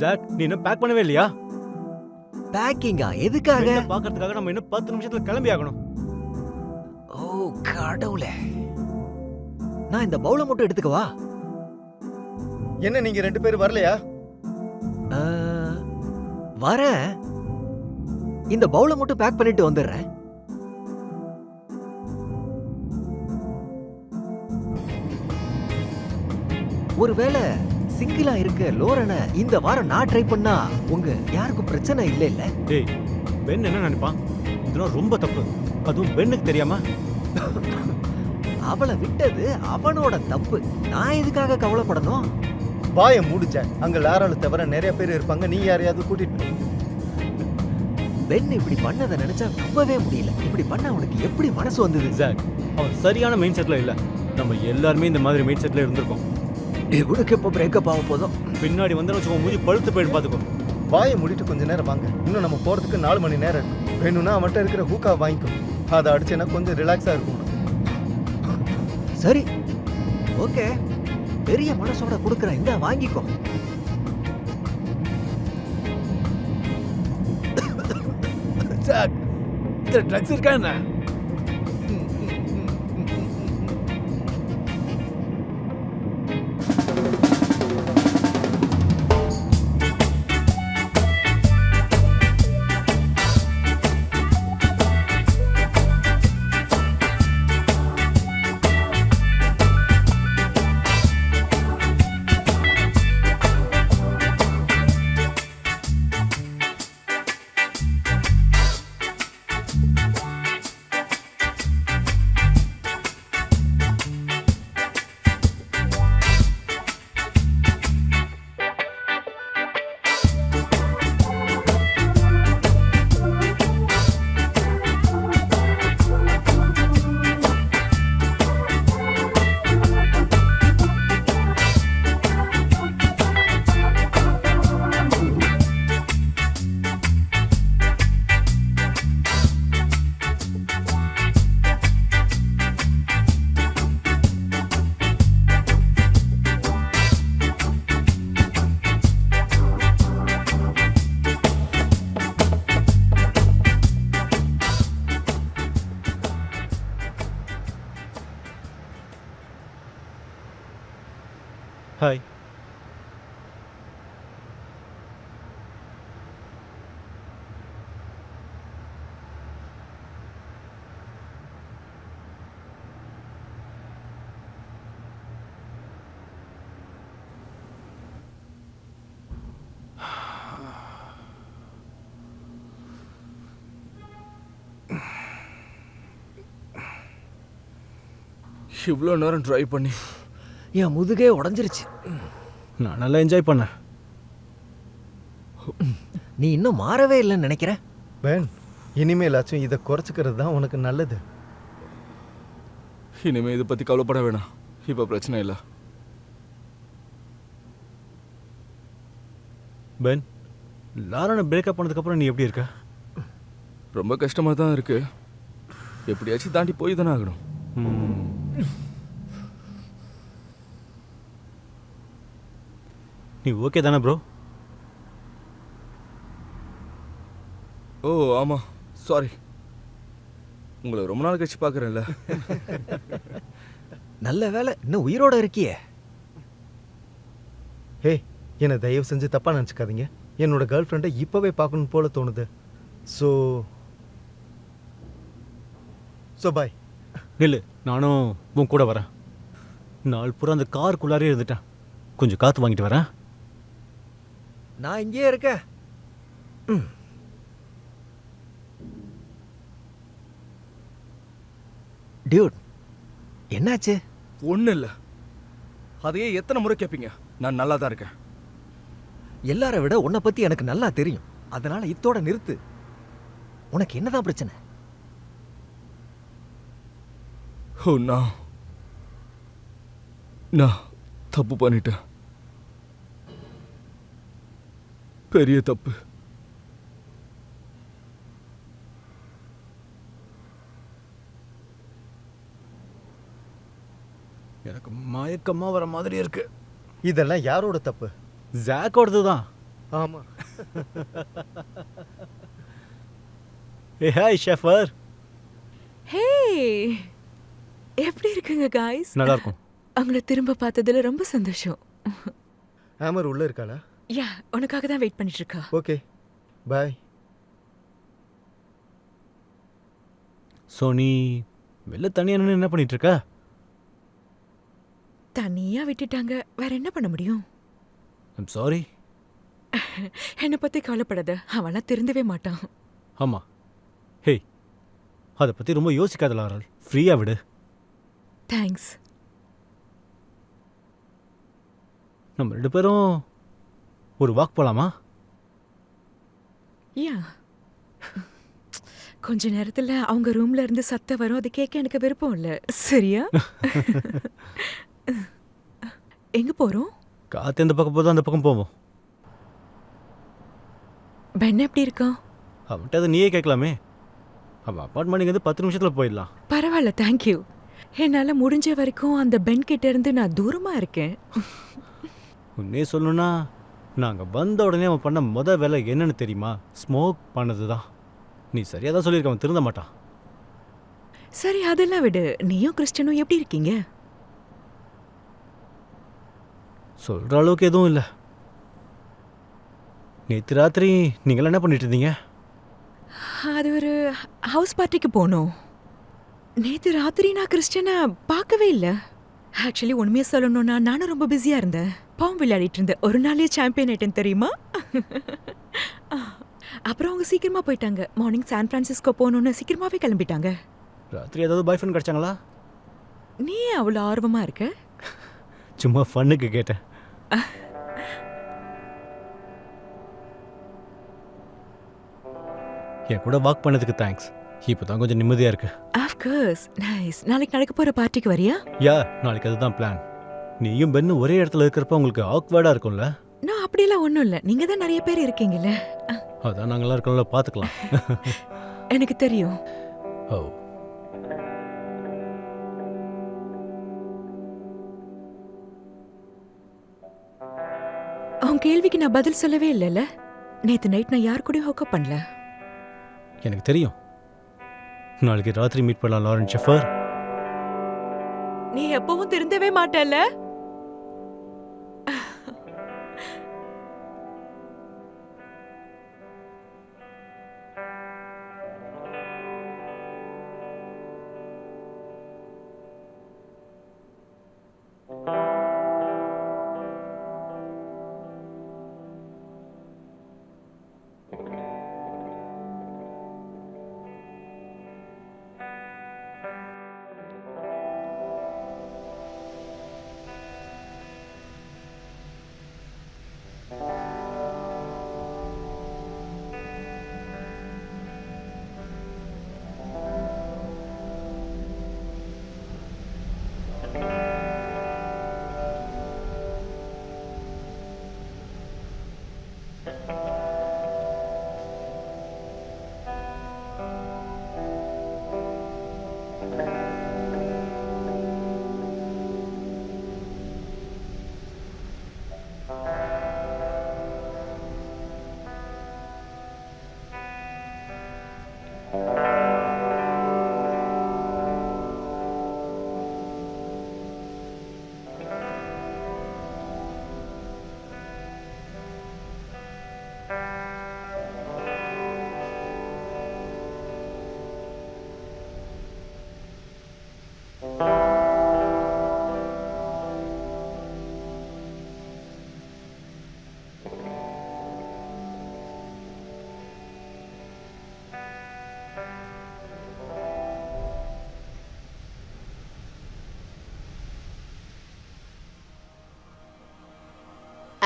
S3: Jack நீ இன்னும் பேக் பண்ணவே இல்லையா?
S8: பேக்கிங்கா? எதுக்காக?
S3: பெண்ணை பார்க்கறதுக்காக நம்ம இன்னும் 10 நிமிஷத்துல கிளம்பி ஆகணும்.
S8: ஓ கடவுளே, நான் இந்த பவுலை மட்டும் எடுத்துக்கவா?
S7: என்ன நீங்க 2 பேரும் வரலையா?
S8: ஆ, வரேன். இந்த பவுலை மட்டும் பேக் பண்ணிட்டு வந்துடுறேன். ஒருவேளை சிங்கிளா இருக்க லோரனை இந்த வாரம் நான் ட்ரை பண்ணா உங்க யாருக்கும் பிரச்சனை இல்ல இல்ல?
S3: டேய் பென் என்ன நினைப்பான்? இதெல்லாம் ரொம்ப தப்பு. அதுவும் பென்னுக்கு தெரியாம.
S8: அவளை விட்டது அவனோட தப்பு. நான் எதுக்காக கவலைப்படணும்?
S7: வாயை மூடிச்ச. அங்க லாரால தவிர நிறைய பேர் இருப்பாங்க. நீ யாரையாவது கூட்டிட்டு போ.
S8: பென் இப்படி பண்ணதை நினைச்சா நம்பவே முடியல. இப்படி பண்ண அவனுக்கு எப்படி மனசு வந்தது?
S3: ஜாக் அவன் சரியான மைண்ட் செட்ல இல்ல. நம்ம எல்லாருமே இந்த மாதிரி மைண்ட் செட்ல இருந்திருக்கோம்.
S8: இவனுக்கு எப்போ பிரேக்கப் ஆக போதும்?
S3: பின்னாடி வந்து வச்சுக்கோ மூஞ்சி பழுத்து போயிட்டு பாத்துக்கோ.
S7: வாயை மூடிட்டு கொஞ்ச நேரம் வாங்க. இன்னும் நம்ம போறதுக்கு 4 மணி நேரம் இருக்கு. வேணும்னா அவன்கிட்ட இருக்கிற ஹூக்கா வாங்கிக்கோ. அதை அடிச்சேன்னா கொஞ்சம் ரிலாக்ஸா இருக்கும்.
S8: சரி ஓகே, பெரிய மனசோட கொடுக்குறேன், இந்த வாங்கிக்கோ.
S1: ஜாக் இதுல ட்ரக்ஸ் இருக்கா என்ன?
S3: ஹாய்.
S1: இவ்வளோ நேரம் ட்ரை பண்ணி
S8: என் முதுகே உடஞ்சிருச்சு.
S3: நான் நல்லா என்ஜாய் பண்ணேன்.
S8: நீ இன்னும் மாறவே இல்லைன்னு நினைக்கிறேன்.
S7: வேன் இனிமேலாச்சும் இதை குறைச்சிக்கிறது தான் உனக்கு நல்லது.
S1: இனிமே இதை பத்தி கவலைப்பட வேணாம். இப்போ பிரச்சனை இல்லை.
S3: பென் லாரனை பிரேக்கப் பண்ணதுக்கப்புறம் நீ எப்படி இருக்க?
S1: ரொம்ப கஷ்டமாக தான் இருக்கு. எப்படியாச்சும் தாண்டி போய் தானே ஆகணும்.
S3: நீ ஓகே தானே ப்ரோ?
S1: ஓ ஆமாம், சாரி. உங்களை ரொம்ப நாள் கழிச்சு பார்க்குறேன்ல.
S8: நல்ல வேலை இன்னும் உயிரோட இருக்கியே.
S7: ஹே, என்னை தயவு செஞ்சு தப்பா நினச்சிக்காதீங்க. என்னோட கேர்ள் ஃப்ரெண்டை இப்போவே பார்க்கணும் போல தோணுது. So bye.
S3: இல்லை நானும் உன் கூட வரேன். நாள் பூரா அந்த காருக்குள்ளாரே இருந்துட்டேன். கொஞ்சம் காற்று வாங்கிட்டு வரேன்.
S8: நான் இங்கேயே இருக்கேன். டியூட் என்னாச்சு?
S1: ஒன்றும் இல்லை. அதையே எத்தனை முறை கேட்பீங்க? நான் நல்லா தான் இருக்கேன்.
S8: எல்லாரை விட உன்னை பத்தி எனக்கு நல்லா தெரியும். அதனால இத்தோட நிறுத்து. உனக்கு என்னதான் பிரச்சனை?
S1: ஓ நான் தப்பு பண்ணிட்டேன். பெரிய தப்பு. எனக்கு மயக்கமா வர மாதிரி இருக்கு.
S7: இதெல்லாம் யாரோட தப்பு?
S3: ஜாக்கோடது தான்.
S7: ஆமா.
S3: ஏ ஹாய் ஷெஃபர்.
S4: ஹே, எப்படி இருக்குங்க காய்ஸ்?
S3: நல்லா இருக்கும்.
S4: அவங்கள திரும்ப பார்த்ததுல ரொம்ப சந்தோஷம்.
S7: ஹேமர் உள்ள இருக்காளா?
S4: யா, உனக்காக தான் வெயிட் பண்ணிட்டு இருக்கா.
S7: Okay bye.
S3: ஸோ நீ வெளில தனியாக நின்று என்ன பண்ணிட்டு இருக்க?
S4: தனியா விட்டுட்டாங்க, வேற என்ன பண்ண முடியும்?
S3: I'm sorry.
S4: என்னை பத்தி கவலைப்படாத, அவன்லாம் திருந்தவே மாட்டான்.
S3: ஆமாம். ஹே, அதை பற்றி ரொம்ப யோசிக்காத லாரல். ஃப்ரீயாக விடு.
S4: தேங்க்ஸ்.
S3: நம்ம 2 பேரும் ஒரு வாக் போகலாமா?
S4: யா, கொஞ்ச நேரத்துல அவங்க ரூம்ல இருந்து சத்தம் வரும், அது கேட்க எனக்கு விருப்பம் இல்ல. சரியா? எங்க போறோம்?
S3: காற்று எந்த பக்கம் போதும் அந்த பக்கம் போவோம்.
S4: பென் எப்படி இருக்கான்?
S3: அவன்கிட்ட அதை நீயே கேட்கலாமே. அவன் அப்பார்ட்மெண்ட்டுக்கு 10 நிமிஷத்தில் போயிடலாம்.
S4: பரவாயில்ல, தேங்க்யூ. என்னால முடிஞ்ச வரைக்கும் அந்த பென் கிட்ட இருந்து நான் தூரமா இருக்கேன்.
S3: உன்னே சொல்லணும்னா நாங்கள் வந்த உடனே அவன் பண்ண வேலை என்னன்னு தெரியுமா? ஸ்மோக் பண்ணது தான். நீ சரியாக தான் சொல்லியிருக்க, அவன் திருந்த மாட்டான்.
S4: சரி, அதெல்லாம் விடு. நீயும் கிறிஸ்டனும் எப்படி இருக்கீங்க?
S3: சொல்கிற அளவுக்கு எதுவும் இல்லை. நேற்று ராத்திரி நீங்களாம் என்ன பண்ணிட்டு இருந்தீங்க?
S4: அது ஒரு ஹவுஸ் பார்ட்டிக்கு போனோம். நேத்து ராத்திரி நான் கிறிஸ்டனை பார்க்கவே இல்லை. ஆக்சுவலி உண்மையை சொல்லணும்னா நானும் ரொம்ப பிஸியா இருந்தேன். பாம் விளையாடிட்டு இருந்தேன். ஒரு நாளே சாம்பியன் ஆயிட்டேன் தெரியுமா? அப்புறம் அவங்க சீக்கிரமா போயிட்டாங்க. மார்னிங் சான் பிரான்சிஸ்கோ போகணும்னு சீக்கிரமாவே கிளம்பிட்டாங்க.
S3: ராத்திரி ஏதாவது பாய் ஃப்ரெண்ட் கிடச்சாங்களா?
S4: நீ அவ்வளோ ஆர்வமா இருக்க?
S3: சும்மா ஃபன்னுக்கு கேட்டேன். என் கூட வாக் பண்ணதுக்கு தேங்க்ஸ். இப்போ தான் கொஞ்சம் நிம்மதியாக இருக்கு.
S4: Of course, nice. நாளைக்கு நடக்க போற பார்ட்டிக்கு வரியா?
S3: யா, நாளைக்கு அதுதான் பிளான். நீயும் பென்னு ஒரே இடத்துல இருக்கிறப்ப உங்களுக்கு ஆக்வர்டாக இருக்கும்ல?
S4: நான் அப்படியெல்லாம் ஒன்றும் இல்லை. நீங்கள் தான் நிறைய பேர் இருக்கீங்கல்ல.
S3: அதான் நாங்களாம் இருக்கோம்ல, பார்த்துக்கலாம்.
S4: எனக்கு தெரியும்.
S3: ஓ,
S4: உன் கேள்விக்கு நான் பதில் சொல்லவே இல்லைல்ல. நேத்து நைட் நான் யார் கூடயும் ஹோக்கப் பண்ணல.
S3: எனக்கு தெரியும். நாளைக்கு ராத்திரி மீட் பண்ணலாம் லாரன் ஷெஃபர்.
S4: நீ எப்பவும் திருந்தவே மாட்டல்ல.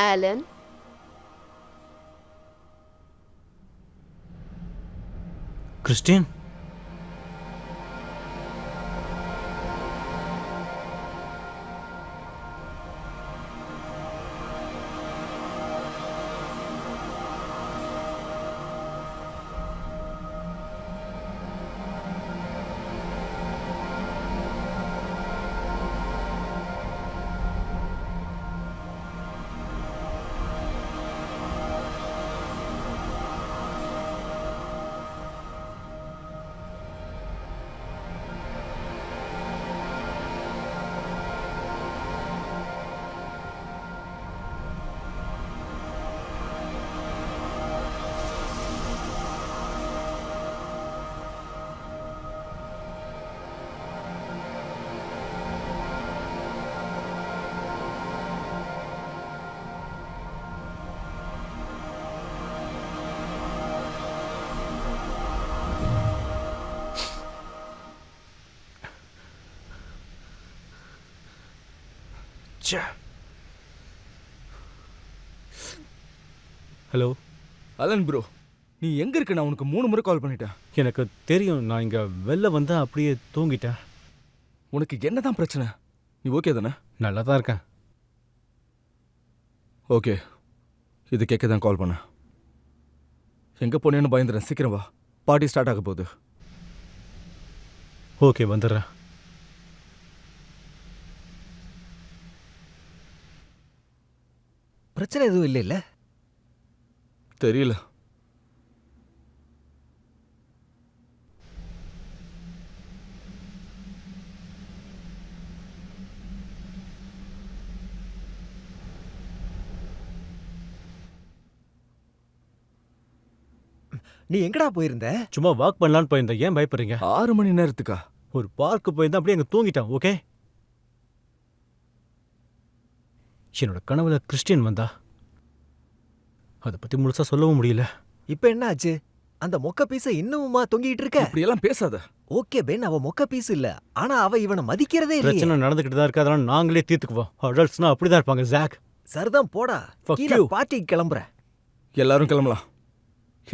S2: Alan,
S3: Christine, hello
S1: Alan bro, நீ எங்க இருக்க? நான் உனக்கு 3 முறை கால் பண்ணிட்டேன்.
S3: எனக்கு தெரியும், நான் இங்கே வெளில வந்து அப்படியே தூங்கிட்டேன்.
S1: உனக்கு என்னதான் பிரச்சனை? நீ ஓகே தானே?
S3: நல்லா தான் இருக்கேன்.
S1: ஓகே, இது கேட்க தான் கால் பண்ணேன். எங்கே போனேன்னு பயந்துறேன். சீக்கிரம் வா, பார்ட்டி ஸ்டார்ட் ஆக போகுது.
S3: ஓகே, வந்துடுறேன்.
S8: பிரச்சனை எதுவும் இல்லை இல்ல?
S1: தெரியல.
S8: நீ எங்கடா போயிருந்த?
S3: சும்மா வாக் பண்ணலான்னு போயிருந்தேன். ஏன் பயப்படுறீங்க?
S1: 6 மணி நேரத்துக்கா?
S3: ஒரு பார்க்கு போயிருந்தேன், அப்படியே அங்கே தூங்கிட்டேன். ஓகே. என்னோட கனவுல கிறிஸ்டியன் வந்தா. அதை பற்றி முழுசா சொல்லவும் முடியல.
S8: இப்ப என்ன ஆச்சு? அந்த மொக்க பீஸ இன்னுமா தொங்கிட்டு இருக்க?
S1: இப்படியெல்லாம் பேசாத.
S8: ஓகே பென், அவ மொக்க பீஸ் இல்ல, ஆனா அவ இவனை மதிக்கிறதே இல்ல.
S3: பிரச்சனை நடந்துகிட்டு தான் இருக்கு, அதெல்லாம் நாங்களே தீர்த்துக்குவோம். அடல்ட்ஸ்னா அப்படிதான் இருப்பாங்க. ஜாக்,
S8: சரிதான், போடா.
S3: Fuck
S8: கீழே
S3: you.
S8: பார்ட்டிக்கு கிளம்புறேன்.
S1: எல்லாரும் கிளம்பலாம்.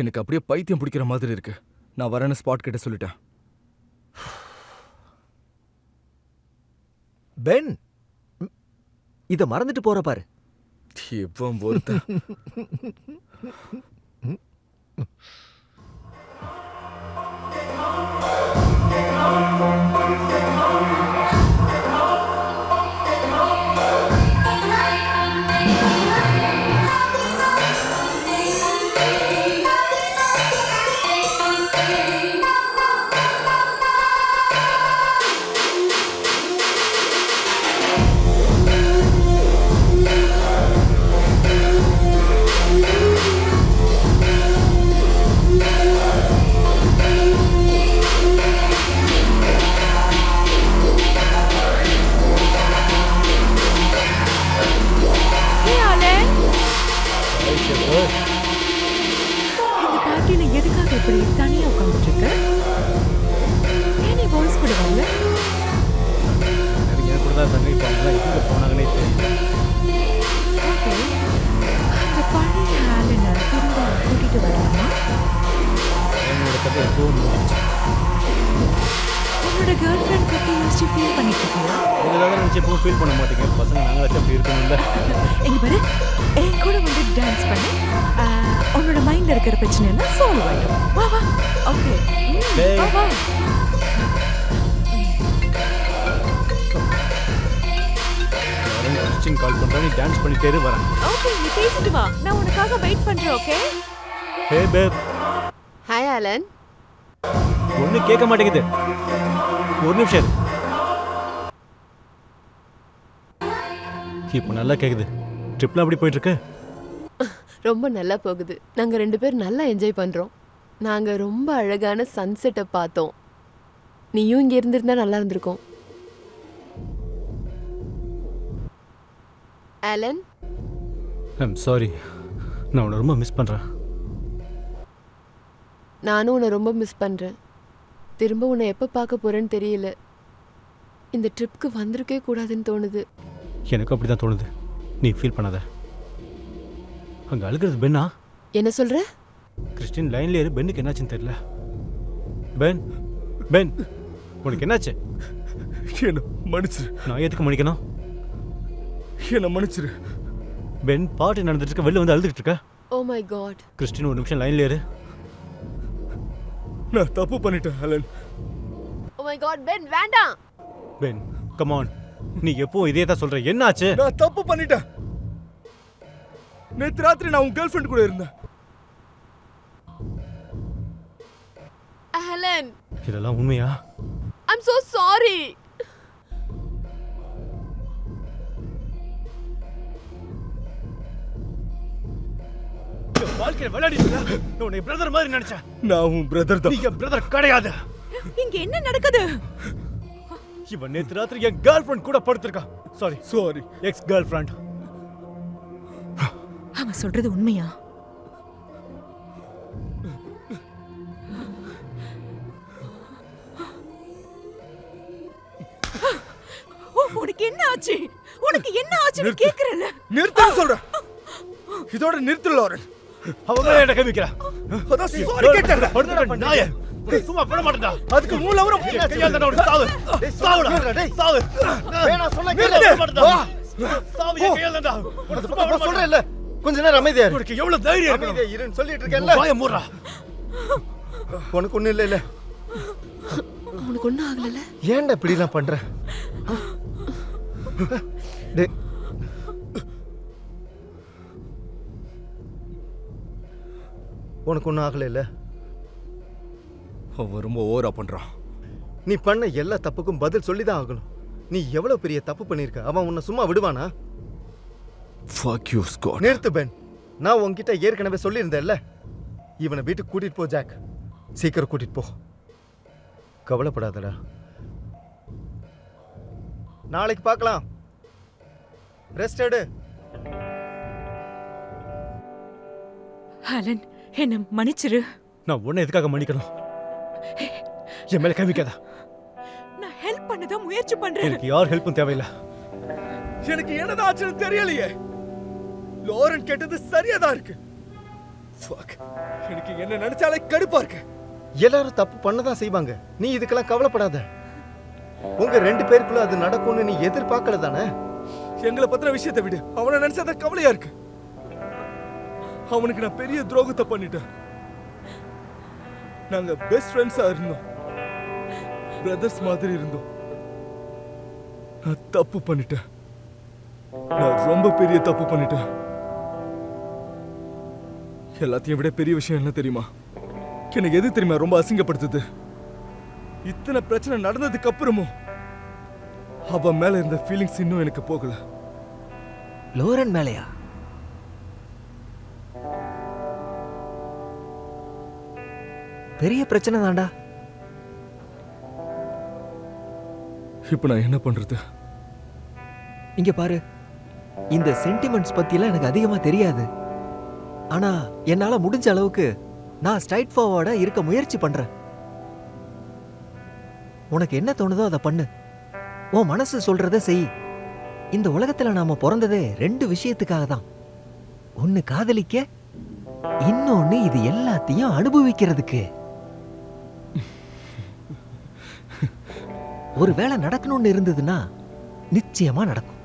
S1: எனக்கு அப்படியே பைத்தியம் பிடிக்கிற மாதிரி இருக்கு. நான் வரேன்னு ஸ்பாட் கிட்ட சொல்லிட்டேன்.
S8: பென், இத மறந்துட்டு போற பாரு.
S1: இப்போ பொறுத்த
S4: இந்த பார்ட்டியில எதுக்காக இப்படி தனியா உட்காந்துட்டு இருக்க? ஏன் நீ பாய்ஸ் கூட வரல?
S3: நிறைய கூட தான் தங்கி போனாங்க. எங்கே போனாங்கன்னே தெரியல.
S4: ஓகே, அந்த பழைய ஆளுநை திரும்ப கூட்டிட்டு வரலாமா?
S3: என்னோட கதை எப்பவும் முடிஞ்சிச்சு.
S4: உன்னோட கேர்ள் ஃப்ரெண்ட் பத்தி யோசிச்சு ஃபீல் பண்ணிட்டு இருக்கியா?
S3: இதுக்காக நினச்சி எப்பவும் ஃபீல் பண்ண மாட்டேங்க. பசங்க நாங்களாச்சும் அப்படி இருக்கணும்ல.
S4: எங்க பாரு, என் கூட வந்து டான்ஸ் பண்ணு. உன்னோட மைண்ட்ல இருக்கிற பிரச்சனை எல்லாம் சால்வ் ஆயிடும். வா வா. ஓகே,
S3: டேய்.
S4: வா வா.
S3: கிறிஸ்டின் கால் பண்ணுறேன், நீ டான்ஸ் பண்ணிட்டே இரு, வரேன்.
S4: ஓகே, நீ பேசிட்டு வா, நான் உனக்காக வெயிட் பண்றேன். ஓகே.
S3: ஹே பேப்,
S2: ஹாய் அலன்.
S3: ஒன்றும் கேட்க மாட்டேங்குது. ஒரு நிமிஷம் இரு. இப்போ நல்லா கேட்குது. ட்ரிப்லாம் எப்படி போயிட்டு இருக்கு?
S2: ரொம்ப நல்லா போகுது. நாங்கள் 2 பேரும் நல்லா என்ஜாய் பண்ணுறோம். நாங்கள் ரொம்ப அழகான சன்செட்டை பார்த்தோம். நீயும் இங்கே இருந்திருந்தா நல்லா இருந்திருக்கும். அலன்,
S3: ஐம் சாரி, நான் உன்னை ரொம்ப மிஸ் பண்ணுறேன்.
S2: நானும் உன்னை ரொம்ப மிஸ் பண்ணுறேன். திரும்ப உன்னை எப்போ பார்க்க போகிறேன்னு தெரியல. இந்த ட்ரிப்க்கு வந்திருக்கே கூடாதுன்னு தோணுது.
S3: எனக்கும் அப்படி தான் தோணுது. நீ ஃபீல் பண்ணாத. அங்கே அழுகிறது பென்னா?
S2: என்ன சொல்கிற?
S3: கிறிஸ்டின் லைன்ல இரு. பென்னுக்கு என்னாச்சுன்னு தெரியல. பென், பென், உனக்கு என்னாச்சு?
S1: என்ன மன்னிச்சிரு.
S3: நான் எதுக்கு மன்னிக்கணும்?
S1: என்ன மன்னிச்சிரு.
S3: பென், பார்ட்டி நடந்துட்டு இருக்க, வெளில வந்து அழுதுகிட்டு இருக்க.
S2: ஓ மை காட்.
S3: கிறிஸ்டின், ஒரு நிமிஷம் லைன்ல இரு.
S1: நான் தப்பு பண்ணிட்டேன் Alan.
S2: Oh my god Ben, வேண்டாம்.
S3: Ben, come on. நீ எப்போ இதே தான் சொல்ற. என்னாச்சு?
S1: நான் தப்பு பண்ணிட்டேன். நேத்து ராத்திரி நான் உன் கேர்ள் ஃப்ரெண்ட் கூட இருந்தேன்.
S2: அலன்,
S3: இதெல்லாம் உண்மையா?
S2: I'm so sorry.
S3: வாழ்க்கையில விளையாடிட்டு நான் உன்னை பிரதர் மாதிரி நினைச்சேன்.
S1: நான் உன் பிரதர் தான்.
S3: நீ என் பிரதர் கிடையாது.
S4: இங்க என்ன நடக்குது?
S3: இவன் நேத்து ராத்திரி என் கேர்ள் ஃப்ரெண்ட் கூட படுத்திருக்கான். Sorry, ex girlfriend.
S4: அவன் சொல்றது உண்மையா? உனக்கு என்ன ஆச்சு? உனக்கு என்ன ஆச்சுன்னு கேக்குறல.
S1: நிறுத்துன்னு சொல்றேன். இதோட நிறுத்து லாரன்.
S3: அவன் மேல என்ன கைவிக்கிறா?
S1: அதான் sorry கேட்டேன்ல.
S3: படுத்துற நாயே. சும்மா விட மாட்டேன்டா.
S1: அதுக்கு மூலவரும்
S3: கையால தான் ஒரு சாவு. சாவுடா.
S7: டேய்
S3: சாவு.
S7: வேணா சொன்னா
S3: கையால
S7: கேளு.
S3: விட மாட்டேன்டா. சாவு என் கையால தான்டா. உனக்கு சும்மா விட
S7: சொல்றேன்
S3: மாட்டேன்.
S7: இல்ல. கொஞ்ச நேரம் அமைதியா இரு.
S3: உனக்கு எவ்வளவு தைரியம் இருக்கணும்?
S7: அமைதியா இருன்னு சொல்லிட்டு இருக்கேன்ல.
S3: வாயை மூடுடா.
S7: உனக்கு ஒண்ணும் இல்ல.
S2: உனக்கு ஒன்றும் ஆகலைல்ல?
S7: ஏன்டா இப்படி எல்லாம் பண்ற? டேய் உனக்கு ஒன்றும் ஆகல இல்ல?
S1: அவன் ரொம்ப ஓவரா பண்றான்.
S7: நீ பண்ண எல்லா தப்புக்கும் பதில் சொல்லி தான் ஆகணும். நீ எவ்வளவு பெரிய தப்பு பண்ணிருக்க. அவன் உன்னை சும்மா விடுவானா?
S1: Fuck you, Scott.
S7: நிறுத்து பென். நான் உன்கிட்ட ஏற்கனவே சொல்லியிருந்தேன்ல, இவனை வீட்டுக்கு கூட்டிட்டு போ ஜாக். சீக்கிரம் கூட்டிட்டு போ. கவலைப்படாதடா. நாளைக்கு பார்க்கலாம். ரெஸ்ட் எடு.
S4: ஆலன், என்ன மன்னிச்சிரு.
S3: நான் உன்னை எதுக்காக மன்னிக்கணும்? என் மேல கைவிக்காத.
S4: நான் ஹெல்ப் பண்ணதான் முயற்சி பண்றேன்.
S3: எனக்கு யார் ஹெல்ப்பும் தேவையில்லை.
S1: எனக்கு என்னதான் ஆச்சுன்னு தெரியலையே. லாரன் கேட்டது சரியா தான் இருக்கு. Fuck. எனக்கு என்ன நினைச்சாலே கடுப்பா இருக்கு.
S7: எல்லாரும் தப்பு பண்ணதான் செய்வாங்க. நீ இதுக்கெல்லாம் கவலைப்படாத. உங்க 2 பேருக்குள்ள அது நடக்கும்னு நீ எதிர்பார்க்கல தானே?
S1: எங்களை பத்தின விஷயத்தை விடு. அவனை நினைச்சாதான் கவலையா இருக்கு. அவனுக்கு நான் பெரிய துரோகத்தை பண்ணிட்டேன். நாங்க பெஸ்ட் ஃப்ரெண்ட்ஸா இருந்தோம். பிரதர்ஸ் மாதிரி இருந்தோம். நான் தப்பு பண்ணிட்டேன். நான் ரொம்ப பெரிய தப்பு பண்ணிட்டேன். எல்லாத்தையும் விட பெரிய விஷயம் என்ன தெரியுமா? எனக்கு எது தெரியுமா ரொம்ப அசிங்கப்படுத்துது? இத்தனை பிரச்சனை நடந்ததுக்கு அப்புறமும் அவன் மேல இருந்த ஃபீலிங்ஸ் இன்னும் எனக்கு போகல.
S8: லோரன் மேலையா? பெரிய பிரச்சனை தான்டா.
S1: இப்ப நான் என்ன பண்றது?
S8: இங்க பாரு, இந்த சென்டிமெண்ட்ஸ் பத்திலாம் எனக்கு அதிகமா தெரியாது. ஆனா என்னால முடிஞ்ச அளவுக்கு நான் ஸ்ட்ரைட் ஃபார்வர்டா இருக்க முயற்சி பண்றேன். உனக்கு என்ன தோணுதோ அதை பண்ணு. உன் மனசு சொல்றத செய். இந்த உலகத்துல நாம பிறந்ததே 2 விஷயத்துக்காக தான். ஒன்னு காதலிக்க, இன்னொன்னு இது எல்லாத்தையும் அனுபவிக்கிறதுக்கு. ஒரு வேளை நடக்கணும்னு இருந்ததுன்னா நிச்சயமா நடக்கும்.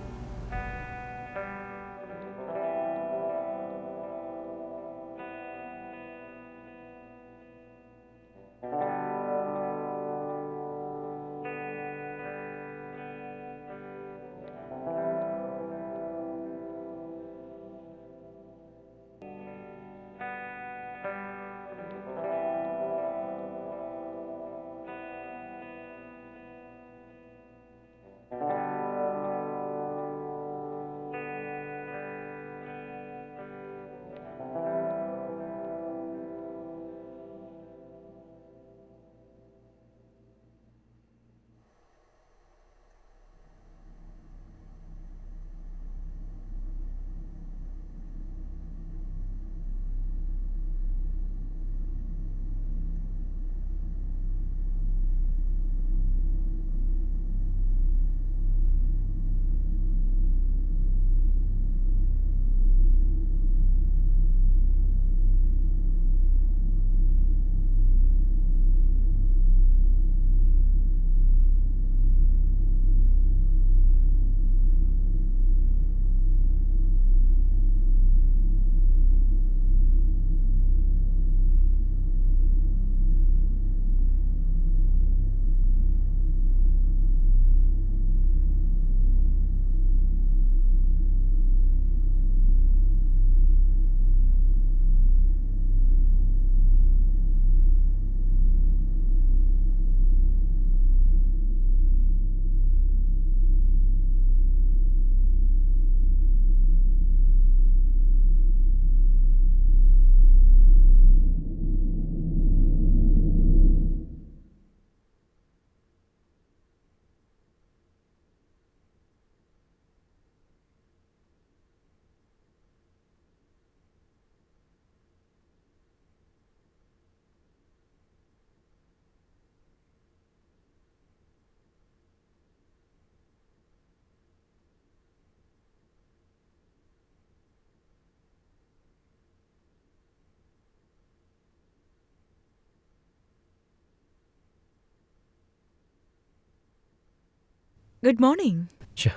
S4: Good morning.
S3: ச்சே.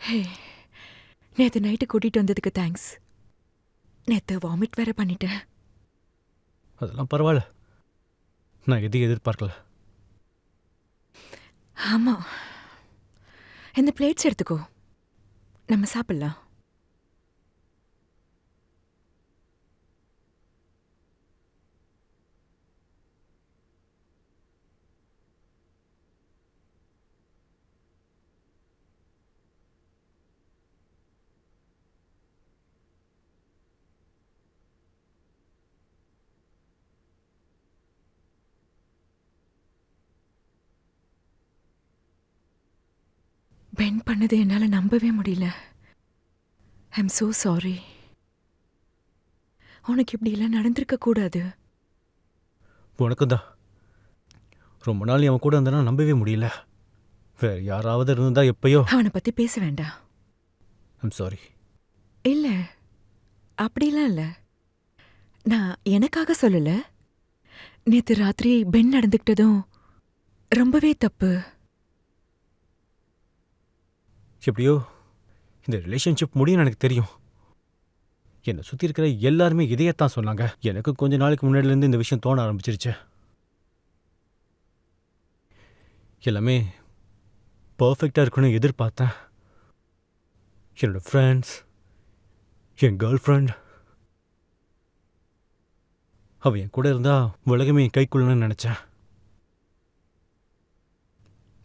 S4: ஹே, நேத்து நைட்டு கூட்டிட்டு வந்ததுக்கு தேங்க்ஸ். நேத்து வாமிட் வேற பண்ணிட்டேன்.
S3: அதெல்லாம் பரவாயில்ல, நான் எதையும் எதிர்பார்க்கல.
S4: ஆமா, இந்த பிளேட்ஸ் எடுத்துக்கோ, நம்ம சாப்பிடலாம். பென் பண்ணது என்னால நம்பவே முடியல. I'm so sorry. உனக்கு இப்படி எல்லாம் நடந்திருக்க கூடாது.
S3: உனக்கும் தான். ரொம்ப நாள் அவன் கூட இருந்தானா நம்பவே முடியல. வேற யாராவது இருந்தா எப்பயோ.
S4: அவனை பத்தி பேச வேண்டாம்.
S3: I'm sorry.
S4: இல்ல, அப்படிலாம் இல்ல. நான் எனக்காக சொல்லல. நேத்து ராத்திரி பென் நடந்துக்கிட்டதும் ரொம்பவே தப்பு.
S3: எப்படியோ இந்த ரிலேஷன்ஷிப் முடியும்னு எனக்கு தெரியும். என்னை சுற்றி இருக்கிற எல்லாருமே இதையத்தான் சொன்னாங்க. எனக்கு கொஞ்ச நாளைக்கு முன்னாடிலேருந்து இந்த விஷயம் தோண ஆரம்பிச்சிருச்சு. எல்லாமே பர்ஃபெக்டாக இருக்குன்னு எதிர்பார்த்தேன். என்னோட ஃப்ரெண்ட்ஸ், என் கேர்ள் ஃப்ரெண்ட், அவள் என் கூட இருந்தா உலகமே என் கைக்குள்ளன்னு நினச்சேன்.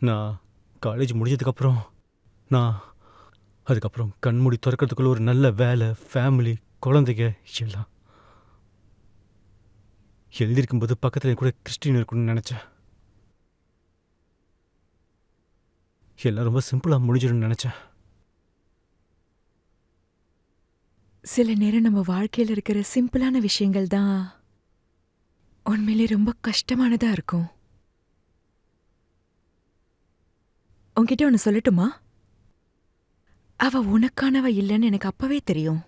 S3: நான் காலேஜ் முடிஞ்சதுக்கப்புறம் அதுக்கப்புறம் கண்மூடி திறக்கிறதுக்குள்ள ஒரு நல்ல வேலை, ஃபேமிலி, குழந்தைங்க எல்லாம் எழுதியிருக்கும்போது பக்கத்தில் கூட கிறிஸ்டின் இருக்கணும்னு நினச்சேன். எல்லாம் ரொம்ப சிம்பிளாக முடிஞ்சிடும்னு நினச்சேன்.
S4: சில நேரம் நம்ம வாழ்க்கையில் இருக்கிற சிம்பிளான விஷயங்கள் தான் உண்மையிலே ரொம்ப கஷ்டமானதா இருக்கும். உன்கிட்ட ஒன்று சொல்லட்டுமா? அவ உனக்கானவ இல்லைன்னு எனக்கு அப்பவே தெரியும்.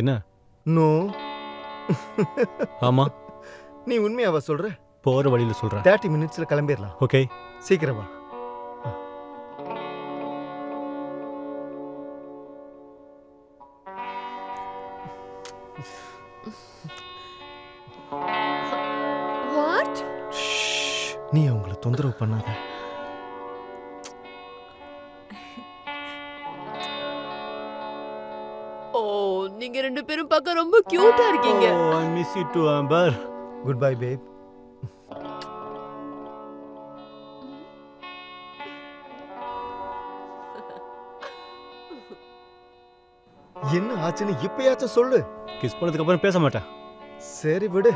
S3: என்ன?
S7: நோ.
S3: ஆமா,
S7: நீ உண்மையாவா சொல்ற?
S3: போகிற வழியில் சொல்கிறேன்.
S7: 30 மினிட்ஸ்ல கிளம்பிடலாம்.
S3: ஓகே,
S7: சீக்கிரம் வா.
S2: வாட்?
S7: நீ அவங்கள தொந்தரவு பண்ணாத.
S2: ஓ, நீங்க ரெண்டு பேரும் பார்க்க ரொம்ப கியூட்டா இருக்கீங்க.
S3: Oh, I miss you too, Amber.
S7: Goodbye babe. என்ன ஆச்சுன்னு இப்பயாச்சும் சொல்லு.
S3: கிஸ் பண்ணதுக்கு அப்புறம் பேச மாட்டேன்.
S7: சரி விடு.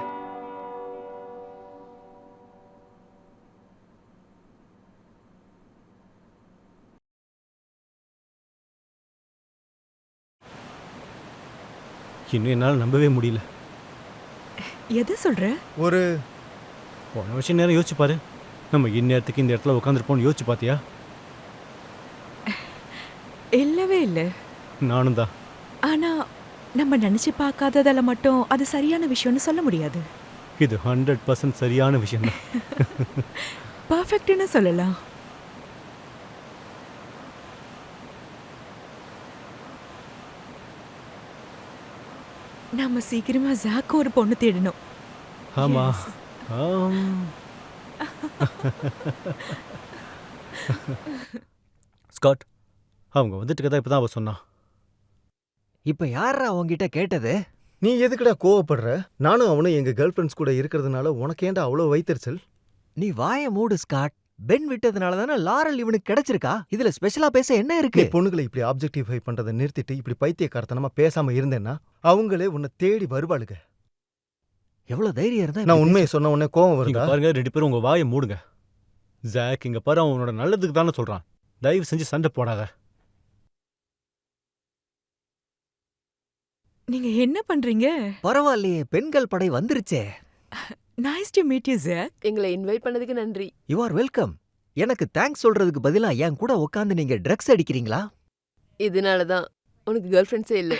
S3: இன்னும் என்னால் நம்பவே முடியல.
S4: எதை சொல்ற?
S3: ஒரு போன வருஷம் நேரம் யோசிச்சு பாரு. நம்ம இந்நேரத்துக்கு இந்த இடத்துல உட்காந்துருப்போம்னு யோசிச்சு பார்த்தியா?
S4: இல்லவே இல்ல.
S3: நானும் தான்.
S4: ஆனா நம்ம நினைச்சு பார்க்காததால மட்டும் அது சரியான விஷயம்னு சொல்ல முடியாது.
S3: இது 100% சரியான விஷயம் தான்.
S4: பர்ஃபெக்ட்னு சொல்லலாம். நாம சீக்கிரமா ஜாக்கு ஒரு பொண்ணு தேடணும்.
S3: ஆமா. ஸ்காட், அவங்க வந்துட்டு தான் இப்பதான் அவ சொன்னா.
S8: இப்ப யாரா உன்கிட்ட கேட்டது?
S7: நீ எதுக்குடா கோவப்படுற? நானும் அவனும் எங்க கேர்ள் ஃப்ரெண்ட்ஸ் கூட இருக்கிறதுனால உனக்கு ஏன்டா அவ்வளோ வைத்தறிச்சல்?
S8: நீ வாய மூடு ஸ்காட். பென் விட்டதுனால தானே லாரல் இவனுக்கு கிடைச்சிருக்கா. இதுல ஸ்பெஷலா பேச என்ன
S7: நீ
S8: இருக்கு?
S7: பொண்ணுகளை இப்படி ஆப்ஜெக்டிஃபை பண்றதை நிறுத்திட்டு இப்படி பைத்தியக்காரத்தனமா பேசாம இருந்தேன்னா அவங்களே உன்னை தேடி வருவாளுங்க.
S8: எவ்வளவு தைரியம் இருந்தா
S7: நான்
S8: இப்படி
S7: உண்மையை சொன்ன உடனே கோவம்
S3: இங்க
S7: வருதா?
S3: பாருங்க, 2 பேரும் உங்க வாயை மூடுங்க. ஜாக், இங்க பாரு, அவனோட நல்லதுக்கு தானே சொல்றான். தயவு செஞ்சு சண்டை போடாத.
S4: நீங்க என்ன பண்றீங்க?
S8: பரவாயில்லையே, பெண்கள் படை வந்துருச்சே.
S4: Nice to meet you Jack.
S2: எங்களை இன்வைட் பண்ணதுக்கு நன்றி.
S8: You are welcome. எனக்கு தேங்க்ஸ் சொல்றதுக்கு பதிலா என் கூட உட்காந்து நீங்க ட்ரக்ஸ் அடிக்கிறீங்களா?
S2: இதனால தான் உனக்கு கேர்ள் ஃப்ரெண்ட்ஸே இல்லை.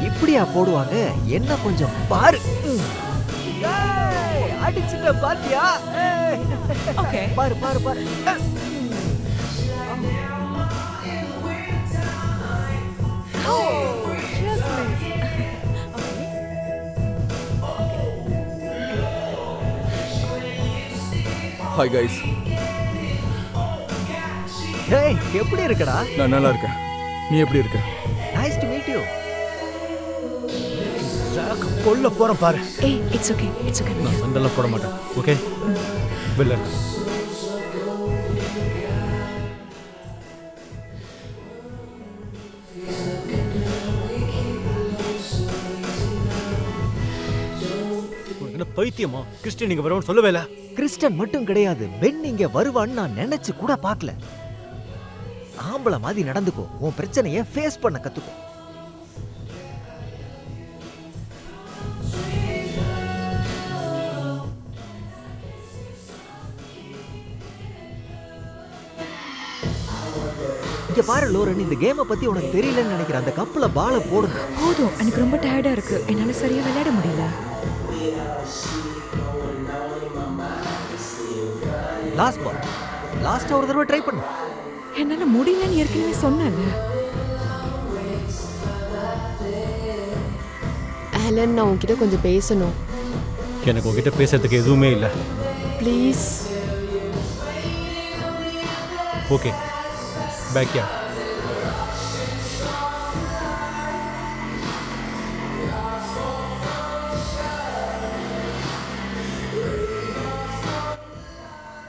S8: இப்படியா போடுவாங்க? என்ன கொஞ்சம் பாரு. அடிச்சுட்ட பாத்தியா?
S4: ஓகே.
S8: பாரு பாரு பாரு.
S1: ஹாய் கைஸ்,
S8: ஏய், எப்படி இருக்கடா?
S1: நான் நல்லா இருக்கேன். நீ எப்படி இருக்க?
S8: Nice to meet you.
S3: Jack, கொல்ல போறேன் பாரு.
S4: ஏய், இட்ஸ் ஓகே. It's okay.
S3: நான் சண்டைலாம் போட மாட்டேன். ஓகே, வெளில இருக்க. உனக்கு என்ன பைத்தியமா? கிறிஸ்டியன் நீங்க வரணும்னு சொல்லவே இல்ல.
S8: கிறிஸ்டன் மட்டும் கிடையாது, பென் இங்க வருவான்னு நான் நினைச்சு கூட பார்க்கல. ஆம்பளை மாதிரி நடந்துக்கோ. உன் பிரச்சனைய ஃபேஸ் பண்ண கத்துக்கோ. இங்க பாரு லோரன், இந்த கேமை பத்தி உனக்கு தெரியலன்னு நினைக்கிறேன். அந்த கப்புல பால போடுங்க.
S4: போதும், எனக்கு ரொம்ப டயர்டா இருக்கு. என்னால சரியா விளையாட முடியல.
S8: Last ball. லாஸ்டா ஒரு தடவை ட்ரை பண்ணு.
S4: என்னால முடியலன்னு ஏற்கனவே சொன்னேன்ல.
S2: ஆலன், நான் உன்கிட்ட கொஞ்சம் பேசணும்.
S3: எனக்கு உங்ககிட்ட பேசுறதுக்கு எதுவுமே இல்ல.
S2: ப்ளீஸ்.
S3: ஓகே, பேக்யா.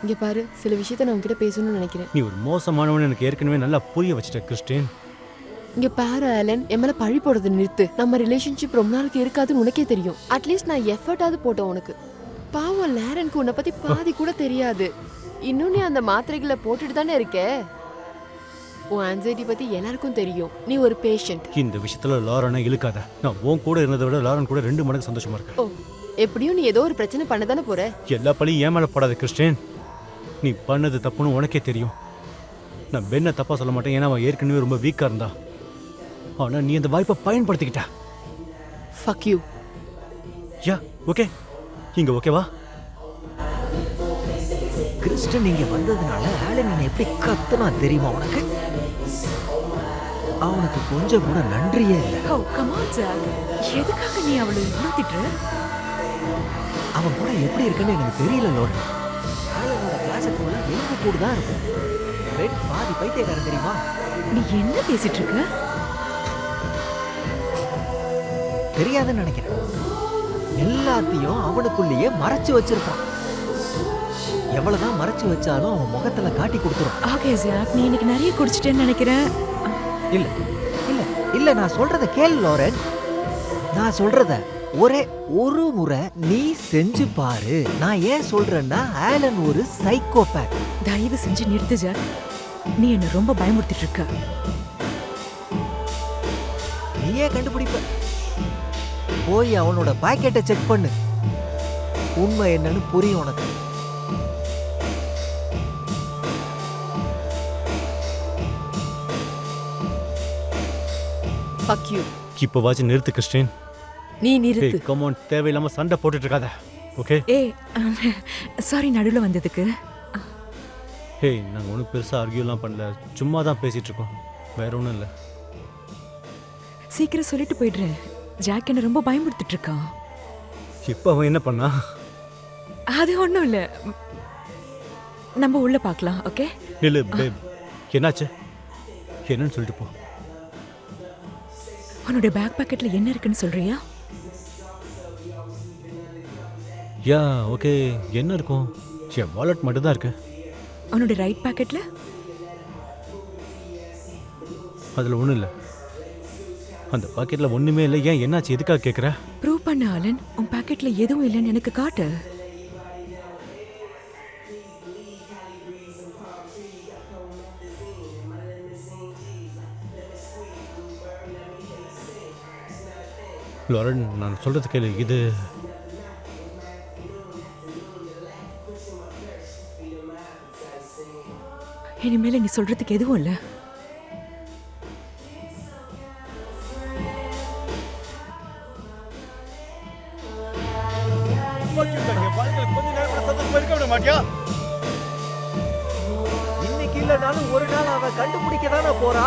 S2: இங்க பாரு, சில விஷயத்த நான் உன்கிட்ட பேசணும்னு நினைக்கிறேன்.
S3: நீ ஒரு மோசமானவன் எனக்கு ஏற்கனவே நல்லா புரிய வச்சிட்ட கிறிஸ்டின்.
S2: இங்க பாரு ஆலன், என் மேல பழி போடுறது நிறுத்து. நம்ம ரிலேஷன்ஷிப் ரொம்ப நாளுக்கு இருக்காதுன்னு உனக்கே தெரியும். அட்லீஸ்ட் நான் எஃபர்ட்டாவது போட்டேன் உனக்கு. பாவம் லாரனுக்கு உன்னை பத்தி பாதி கூட தெரியாது. இன்னும் நீ அந்த மாத்திரைகளை போட்டுட்டு தானே இருக்க. உன் ஆன்சைட்டி பத்தி எல்லாருக்கும் தெரியும். நீ ஒரு பேஷண்ட்.
S3: இந்த விஷயத்துல லாரனை இழுக்காத. நான் உன் கூட இருந்ததை விட லாரன் கூட 2 மடங்கு சந்தோஷமா இருக்கேன்.
S2: ஓ, எப்படியும் நீ ஏதோ ஒரு பிரச்சனை பண்ண தானே போற.
S3: எல்லா பழியும் ஏன் மேல போடாத கிறிஸ்டின். நீ பண்ணது தப்புன்னு உனக்கே தெரியும். நான் பென்னை தப்பா சொல்ல மாட்டேன், ஏன்னா அவன் ஏற்கனவே ரொம்ப வீக்கா இருந்தா. ஆனா நீ அந்த வாய்ப்பை பயன்படுத்திக்கிட்ட.
S2: Fuck you.
S3: Yeah, okay. இங்க ஓகேவா?
S8: கிறிஸ்டன் இங்க வந்ததுனால ஆலன் என்ன எப்படி கத்துனா தெரியுமா உனக்கு? அவனுக்கு கொஞ்சம் கூட நன்றியே இல்லை.
S4: ஓ, கம் ஆன் ஜாக். எதுக்காக நீ அவளை இவ்ளோ திட்டுற?
S8: அவன் கூட எப்படி இருக்குன்னு எனக்கு தெரியல லோரன். ஆலனோட கிளாஸுக்குள்ள எலும்பு கூடு தான் இருக்கும். பென் பாதி பைத்தியக்காரன் தெரியுமா?
S4: நீ என்ன பேசிட்டு இருக்க?
S8: தெரியாதுன்னு நினைக்கிறேன். எல்லாத்தையும் அவனுக்குள்ளேயே மறைச்சு வச்சிருப்பான். எவ்வளவுதான் மறைச்சு வச்சாலும் அவன் முகத்துல காட்டி கொடுத்துரும்.
S4: ஓகே ஜாக், நீ இன்னைக்கு நிறைய குடிச்சிட்டேன்னு நினைக்கிறேன்.
S8: இல்ல இல்ல இல்ல, நான் சொல்றத கேளு லோரன். நான் சொல்றத ஒரே ஒரு முறை நீ செஞ்சு பாரு. நான் ஏன் சொல்றேன்னா ஆலன் ஒரு சைக்கோபேத்.
S4: தயவு செஞ்சு நிறுத்து ஜாக். நீ என்ன ரொம்ப பயமுறுத்திட்டு இருக்க.
S8: நீயே கண்டுபிடிப்ப. போய் அவனோட பாக்கெட்டை செக் பண்ணு. உண்மை என்னன்னு புரியும் உனக்கு.
S2: Fuck you.
S3: இப்போவாச்சும் நிறுத்து கிறிஸ்டின்.
S2: நீ நிறுத்து.
S3: கம் ஆன், தேவையில்லாம சண்டை போட்டுட்டு இருக்காத. ஓகே?
S4: ஏய், சாரி நடுவுல வந்ததுக்கு.
S3: ஹேய், நாங்க ஒன்றும் பெருசா ஆர்கியூலாம் பண்ணல, சும்மா தான் பேசிட்டு இருக்கோம், வேற ஒன்றும் இல்லை.
S4: சீக்கிரம் சொல்லிட்டு போயிடுறேன். ஜாக் என்ன ரொம்ப பயமுறுத்திட்டு இருக்கான்.
S3: இப்போ அவன் என்ன பண்ணா?
S4: அது ஒன்றும் இல்லை. நம்ம உள்ள பார்க்கலாம், ஓகே?
S3: நில்லு பேப். என்னாச்சு? என்னன்னு சொல்லிட்டு போ.
S4: உன்னோட பேக் பாக்கெட்ல என்ன இருக்குன்னு சொல்றியா?
S3: Yeah okay. என்ன இருக்கும்? என் வாலெட் மட்டும் தான் இருக்கு.
S4: உன்னோட ரைட் பாக்கெட்ல?
S3: அதில் ஒன்றும் இல்லை. அந்த பாக்கெட்டில் ஒன்றுமே இல்லை. ஏன் என்னாச்சு? எதுக்காக கேட்குற?
S4: ப்ரூவ் பண்ண ஆலன். உன் பாக்கெட்ல எதுவும் இல்லைன்னு எனக்கு காட்டு.
S3: லாரன், நான் சொல்றது கேளு. இது
S4: இனிமேல நீ சொல்றதுக்கு எதுவும் இல்ல.
S8: இன்னைக்கு இல்லனாலும் ஒரு நாள் அவ கண்டுபிடிக்க தானே போறா.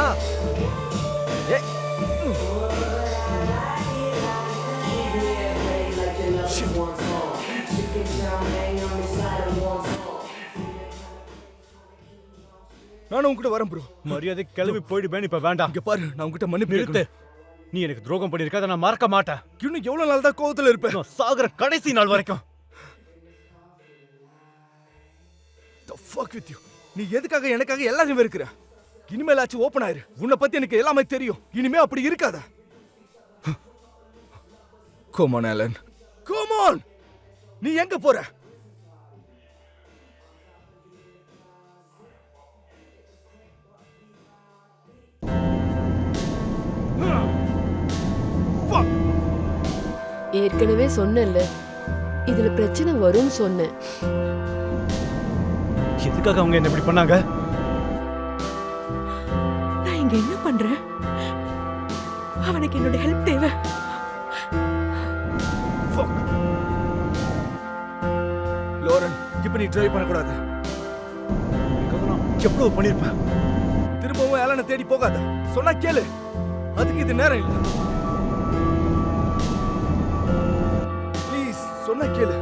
S1: நானும் உங்ககிட்ட வரேன் ப்ரோ.
S3: மரியாதை கிளம்பி போயிடுவேன். இப்ப வேண்டாம்.
S1: இங்க பாரு, நான் உங்ககிட்ட மன்னிப்பு
S3: நிறுத்து.
S1: கேட்கிறேன்.
S3: நீ எனக்கு துரோகம் பண்ணிருக்க. அதை நான் மறக்க மாட்டேன்.
S1: இன்னும் எவ்வளவு நாள் தான் கோவத்துல இருப்பேன்?
S3: நான் சாகுற கடைசி நாள் வரைக்கும்.
S1: The fuck with you. நீ எதுக்காக எனக்காக எல்லாரையும் வெறுக்கிற? இனிமேலாச்சும் ஓப்பன் ஆயிரு. உன்னை பத்தி எனக்கு எல்லாமே தெரியும். இனிமே அப்படி இருக்காத. Come on, Alan. Come on. நீ எங்க போற? Fuck.
S2: ஏற்கனவே சொன்னேன்ல, இதுல பிரச்சனை வரும்னு சொன்னேன்.
S3: எதுக்காக அவங்க என்ன இப்படி பண்ணாங்க?
S4: நான் இங்க என்ன பண்றேன்? அவனுக்கு என்னோட ஹெல்ப் தேவை.
S1: Fuck. லோரன், இப்ப நீ ட்ரைவ் பண்ணக்கூடாது.
S3: எவ்வளவு பண்ணிருப்பேன்.
S1: திரும்பவும் ஏலனை தேடி போகாத. சொன்னா கேளு. அதுக்கு இது நேரம் இல்ல. ப்ளீஸ் சொன்னா கேளு.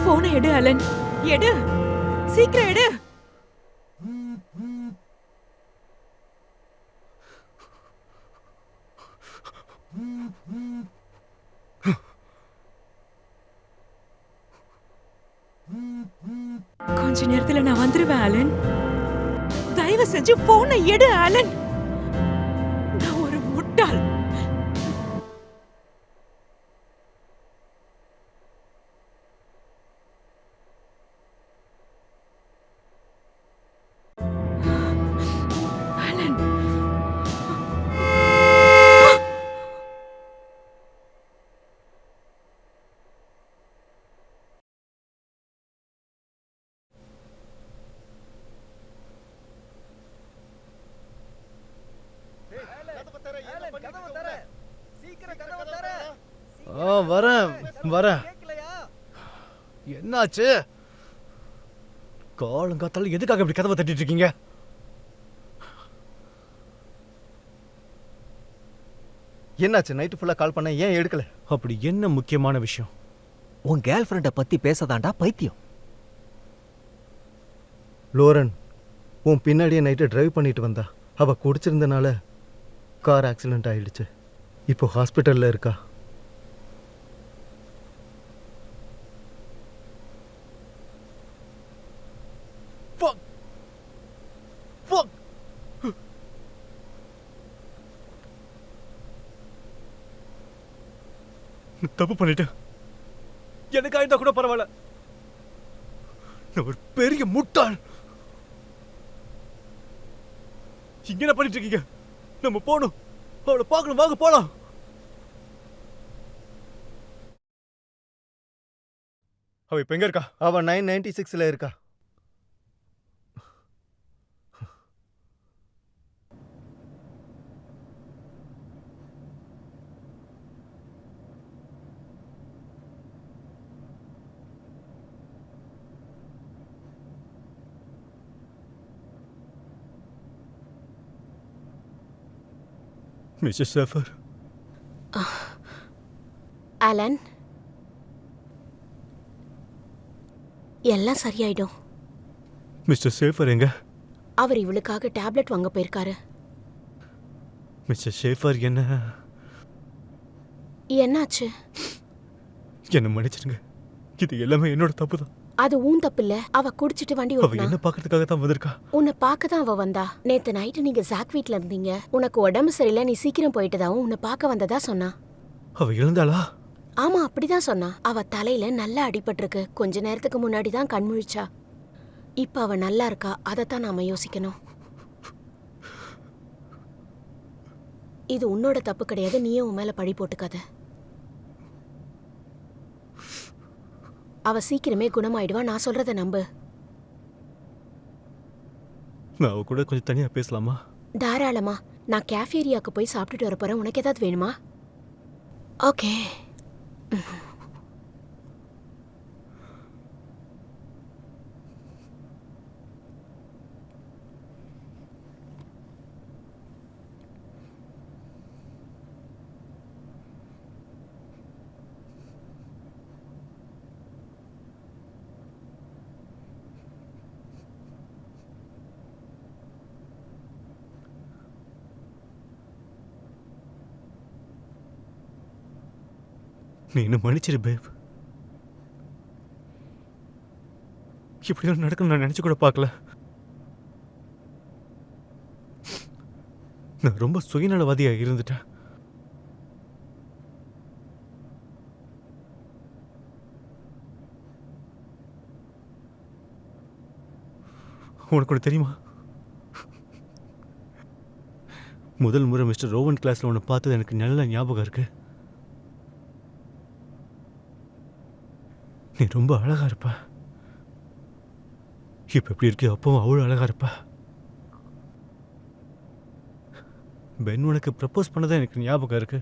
S4: போனை எடு அலன். எடு, சீக்கிரம் எடு. கொஞ்ச நேரத்துல நான் வந்துருவேன் அலன். தயவு செஞ்சு போனை எடு அலன். நான் ஒரு முட்டாள். அலன்,
S3: வரேன். என்னாச்சு? காலங்காத்தால எதுக்காக இப்படி கதவை தட்டிட்டு இருக்கீங்க?
S7: என்னாச்சு? நைட்டு ஃபுல்லா கால் பண்ண, ஏன் எடுக்கல?
S3: அப்படி என்ன முக்கியமான விஷயம்?
S8: உன் கேர்ள் ஃப்ரெண்டை பத்தி பேசதாண்டா பைத்தியம்.
S7: லோரன் உன் பின்னாடியே நைட்டு டிரைவ் பண்ணிட்டு வந்தா. அவ குடிச்சிருந்தனால கார் ஆக்சிடென்ட் ஆயிடுச்சு. இப்போ ஹாஸ்பிட்டல்ல இருக்கா.
S3: தப்பு பண்ணிட்டேன். எனக்கு ஆயிருந்தா கூட பரவாயில்ல. நான் ஒரு பெரிய முட்டாள். இங்க என்ன பண்ணிட்டு இருக்கீங்க? நம்ம போகணும். அவளை பார்க்கணும். வாங்க போலாம். அவ இப்ப எங்க இருக்கா?
S7: அவ 996ல இருக்கா.
S3: மிஸ்டர் ஷேஃபர்,
S5: ஆலன், எல்லாம் சரியாயிடும்.
S3: மிஸ்டர் ஷேஃபர் எங்க?
S5: அவர் இவளுக்காக டேப்லெட் வாங்க போயிருக்காரு.
S3: மிஸ்டர் ஷேஃபர்
S5: என்னாச்சு?
S3: என்ன மன்னிச்சிடுங்க. இது எல்லாமே என்னோட தப்பு தான்.
S5: அது ஊன் தப்பு இல்ல. அவ குடிச்சிட்டு வண்டி
S3: அவ
S5: ஓட்டினா.
S3: என்ன பார்க்கறதுக்காக தான் வந்திருக்கா.
S5: உன்னை பார்க்க தான் அவ வந்தா. நேத்து நைட்டு நீங்க ஜாக் வீட்ல இருந்தீங்க. உனக்கு உடம்பு சரியில்லை, நீ சீக்கிரம் போயிட்டதாவும் உன்னை பார்க்க வந்ததா சொன்னா.
S3: அவ எழுந்தாளா?
S5: ஆமா, அப்படிதான் சொன்னா. அவ தலையில நல்லா அடிபட்டிருக்கு. கொஞ்ச நேரத்துக்கு முன்னாடி தான் கண் முழிச்சா. இப்ப அவ நல்லா இருக்கா. அதைத்தான் நாம யோசிக்கணும். இது உன்னோட தப்பு கிடையாது. நீயே உன் மேல பழி போட்டுக்காத. அவ சீக்கிரமே குணமாயிடுவா. நான் சொல்றத நம்பு.
S3: நான் அவ கூட கொஞ்சம் தனியா பேசலாமா?
S5: தாராளமா. நான் கேஃபேரியாக்கு போய் சாப்பிட்டுட்டு வர போறேன். உனக்கு ஏதாவது வேணுமா? ஓகே.
S3: நீ என்ன மன்னிச்சிரு பேப். இப்படிலாம் நடக்கும் நான் நினைச்சு கூட பார்க்கல. நான் ரொம்ப சுயநலவாதியா இருந்துட்டேன். உனக்கு ஒன்று தெரியுமா? முதல் முறை மிஸ்டர் ரோவன் கிளாஸ்ல உன்னை பார்த்தது எனக்கு நல்ல ஞாபகம் இருக்கு. நீ ரொம்ப அழகா இருப்ப. இப்ப எப்படி இருக்கு, அப்பவும் அவ்வளோ அழகா இருப்ப. பென் உனக்கு ப்ரப்போஸ் பண்ணதான் எனக்கு ஞாபகம் இருக்கு.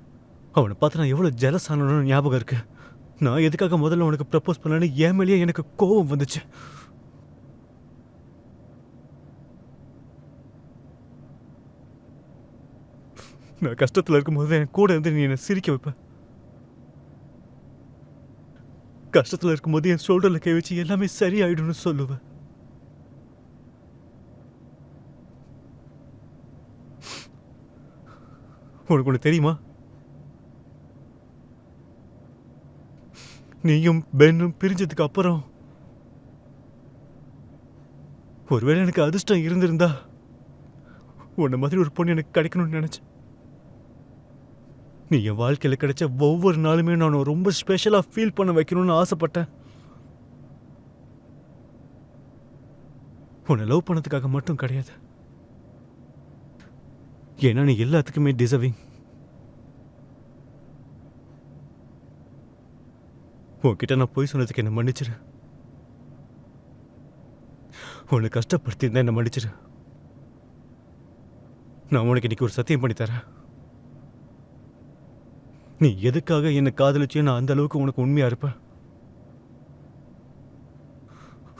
S3: அவனை பார்த்து நான் எவ்வளோ ஜெலஸ் ஆனோன்னு ஞாபகம் இருக்கு. நான் எதுக்காக முதல்ல உனக்கு ப்ரப்போஸ் பண்ணேன்னு என் மேலேயே எனக்கு கோபம் வந்துச்சு. நான் கஷ்டத்தில் இருக்கும்போது என் கூட இருந்து நீ என்னை சிரிக்க வைப்ப. கஷ்டத்தில் இருக்கும்போது என் ஷோல்டரில் கை வச்சு எல்லாமே சரியாயிடும்னு சொல்லுவேன். உனக்கு ஒன்று தெரியுமா? நீயும் பென்னும் பிரிஞ்சதுக்கு அப்புறம் ஒருவேளை எனக்கு அதிர்ஷ்டம் இருந்திருந்தா உன்ன மாதிரி ஒரு பொண்ணு எனக்கு கிடைக்கணும்னு நினைச்சேன். நீ என் வாழ்க்கையில் கிடைச்ச ஒவ்வொரு நாளுமே நான் ரொம்ப ஸ்பெஷலாக ஃபீல் பண்ண வைக்கணும்னு ஆசைப்பட்டேன். உன்னை லவ் பண்ணதுக்காக மட்டும் கிடையாது. ஏன்னா நீ எல்லாத்துக்குமே டிசர்விங். உன்கிட்ட நான் போய் சொன்னதுக்கு என்ன மன்னிச்சிரு. உன்னை கஷ்டப்படுத்தியிருந்தா என்ன மன்னிச்சிரு. நான் உனக்கு இன்னைக்கு ஒரு சத்தியம் பண்ணி தரேன். நீ எதுக்காக என்னை காதலிச்சு நான் அந்த அளவுக்கு உனக்கு உண்மையா இருப்பேன்.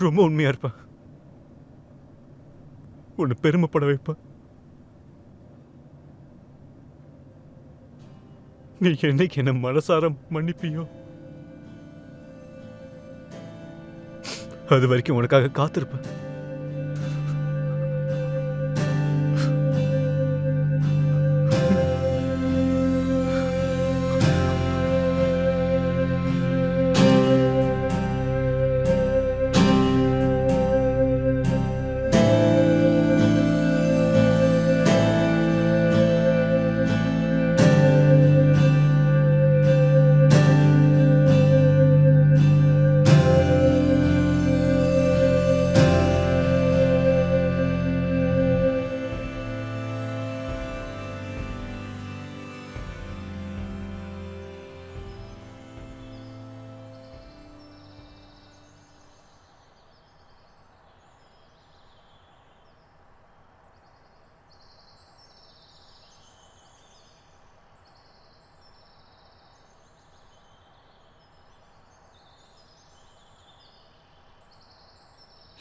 S3: ரொம்ப உண்மையா இருப்பேன். உன்னை பெருமைப்பட வைப்பேன். நீ என்னைக்கு என்ன மனசார மன்னிப்பியோ அது வரைக்கும் உனக்காக காத்திருப்பேன்.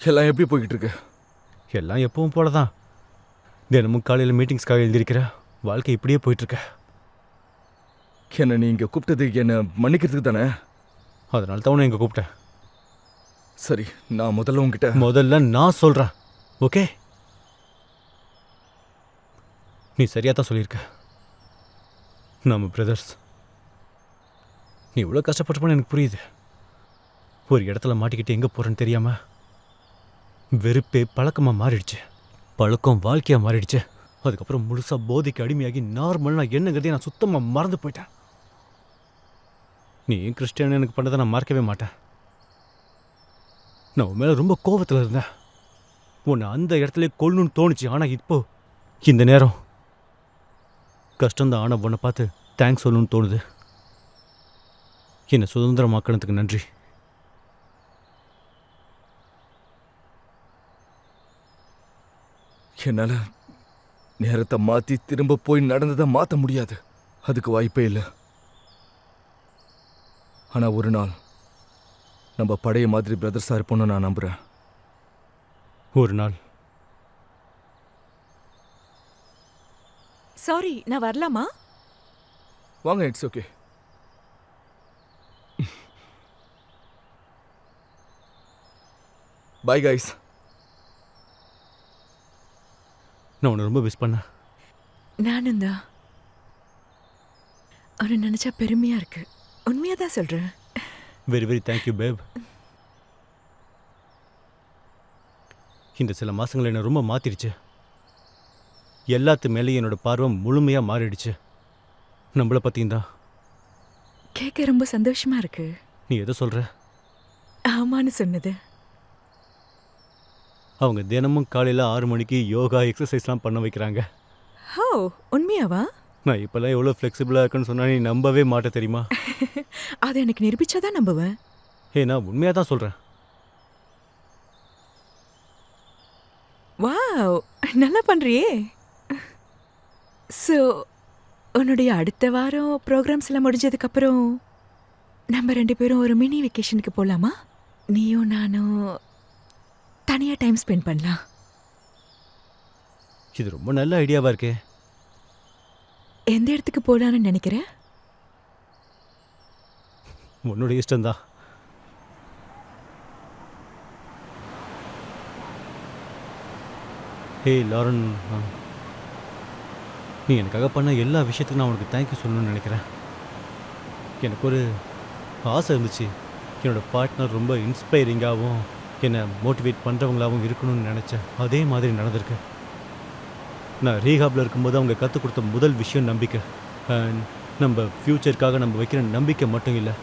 S1: எல்லாம் எப்படி போய்கிட்டு இருக்கு?
S3: எல்லாம் எப்பவும் போல தான். தினமும் காலையில் மீட்டிங்ஸ்க்காக எழுதியிருக்கிற. வாழ்க்கை இப்படியே போயிட்டுருக்க.
S1: என்ன நீ இங்க கூப்பிட்டது என்ன மன்னிக்கிறதுக்கு தானே?
S3: அதனால தான் உன்னை இங்கே கூப்பிட்டேன்.
S1: சரி, நான் முதல்ல உங்ககிட்ட
S3: முதல்ல நான் சொல்கிறேன், ஓகே? நீ சரியாக தான் சொல்லியிருக்க. நம்ம பிரதர்ஸ். நீ இவ்வளோ கஷ்டப்பட்டுப்போன்னு எனக்கு புரியுது. ஒரு இடத்துல மாட்டிக்கிட்டு எங்கே போகிறேன்னு தெரியாமல் வெறுப்பே பழக்கமாக மாறிடுச்சு. பழக்கம் வாழ்க்கையாக மாறிடுச்சு. அதுக்கப்புறம் முழுசாக போதைக்கு அடிமையாகி நார்மல் நான் என்னங்கிறதே நான் சுத்தமாக மறந்து போயிட்டேன். நீ கிறிஸ்டியன் எனக்கு பண்ணதை நான் மறக்கவே மாட்டேன். நான் உன் மேலே ரொம்ப கோபத்தில் இருந்தேன். உன்னை அந்த இடத்துல கொல்லணும்னு தோணுச்சு. ஆனால் இப்போ இந்த நேரம் கஷ்டம்தான். ஆனால் உன்னை பார்த்து தேங்க்ஸ் சொல்லணும்னு தோணுது. என்னை சுதந்திரமாக்கினதுக்கு நன்றி.
S1: என்னால நேரத்தை மாத்தி திரும்ப போய் நடந்ததை மாத்த முடியாது. அதுக்கு வாய்ப்பே இல்லை. ஆனா ஒரு நாள் நம்ம பழைய மாதிரி பிரதர்ஸா இருப்போம்னு நான் நம்புறேன்.
S3: ஒரு நாள்.
S4: சாரி, நான் வரலாமா?
S1: வாங்க, இட்ஸ் ஓகே. Bye guys.
S3: நான் உன்னை ரொம்ப மிஸ் பண்ணேன்.
S4: நானும் தான். அவனை நினைச்சா பெருமையா இருக்கு. உண்மையா தான் சொல்றேன்.
S3: வெரி வெரி தேங்க்யூ பேப். இந்த சில மாதங்கள் என்னை ரொம்ப மாற்றிடுச்சு. எல்லாத்து மேலேயும் என்னோட பார்வை முழுமையாக மாறிடுச்சு. நம்மளை பற்றியும் தான்.
S4: கேட்க ரொம்ப சந்தோஷமா இருக்கு.
S3: நீ எதை சொல்கிற?
S4: ஆமான்னு சொன்னது.
S3: அவங்க தினமும் காலையில் 6 மணிக்கு யோகா எக்ஸசைஸ்லாம் பண்ண வைக்கிறாங்க.
S4: ஹோ, உண்மையாவா?
S3: நான் இப்போல்லாம் எவ்வளோ ஃப்ளெக்சிபிளாக இருக்குன்னு சொன்னால் நீ நம்பவே மாட்ட தெரியுமா?
S4: அதை எனக்கு நிரூபிச்சாதான் நம்புவேன்.
S3: நான் உண்மையாக தான் சொல்கிறேன்.
S4: வாவ், நல்லா பண்றியே. ஸோ உன்னுடைய அடுத்த வாரம் ப்ரோக்ராம்ஸ் எல்லாம் முடிஞ்சதுக்கப்புறம் நம்ம 2 பேரும் ஒரு மினி வெக்கேஷனுக்கு போகலாமா? நீயும் நானும் தனியாக டைம் ஸ்பெண்ட் பண்ணலாம்.
S3: இது ரொம்ப நல்ல ஐடியாவாக இருக்கே.
S4: எந்த இடத்துக்கு போகலான்னு நினைக்கிற?
S3: உன்னோட இஷ்டம்தான். லாரன், நீ எனக்காக பண்ண எல்லா விஷயத்துக்கும் நான் உனக்கு தேங்க்யூ சொல்லணும்னு நினைக்கிறேன். எனக்கு ஒரு ஆசை இருந்துச்சு. என்னோடய பார்ட்னர் ரொம்ப இன்ஸ்பைரிங்காகவும் என்னை மோட்டிவேட் பண்ணுறவங்களாகவும் இருக்கணும்னு நினச்சேன். அதே மாதிரி நடந்திருக்கு. நான் ரீஹாபில் இருக்கும்போது அவங்க கற்றுக் கொடுத்த முதல் விஷயம் நம்பிக்கை. நம்ம ஃப்யூச்சருக்காக நம்ம வைக்கிற நம்பிக்கை மட்டும் இல்லை,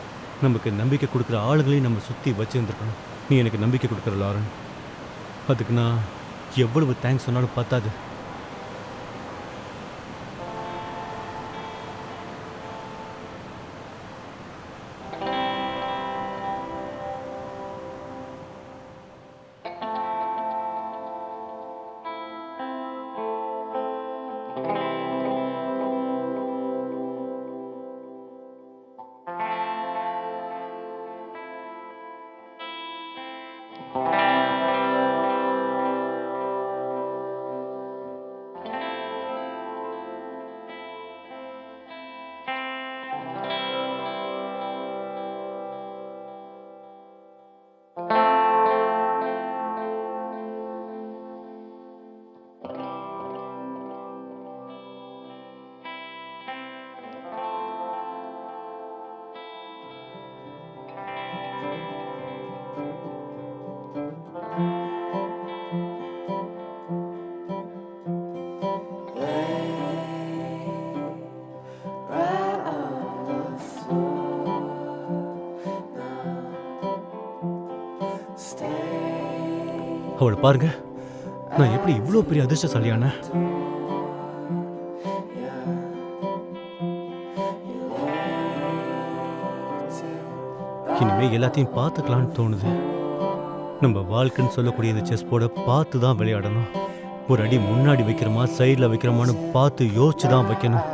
S3: நமக்கு நம்பிக்கை கொடுக்குற ஆளுங்களையும் நம்ம சுற்றி வச்சுருந்துருக்கணும். நீ எனக்கு நம்பிக்கை கொடுக்குற லாரன். அதுக்கு நான் எவ்வளவு தேங்க்ஸ் சொன்னாலும் பத்தாது. அவளை பாருங்க, நான் எப்படி இவ்வளோ பெரிய அதிர்ஷ்டசாலியான. இனிமே எல்லாத்தையும் பார்த்துக்கலான்னு தோணுது. நம்ம வாழ்க்கைன்னு சொல்லக்கூடிய இந்த செஸ் போர்டை பார்த்து தான் விளையாடணும். ஒரு அடி முன்னாடி வைக்கிறோமா சைடில் வைக்கிறோமான்னு பார்த்து யோசிச்சு தான் வைக்கணும்.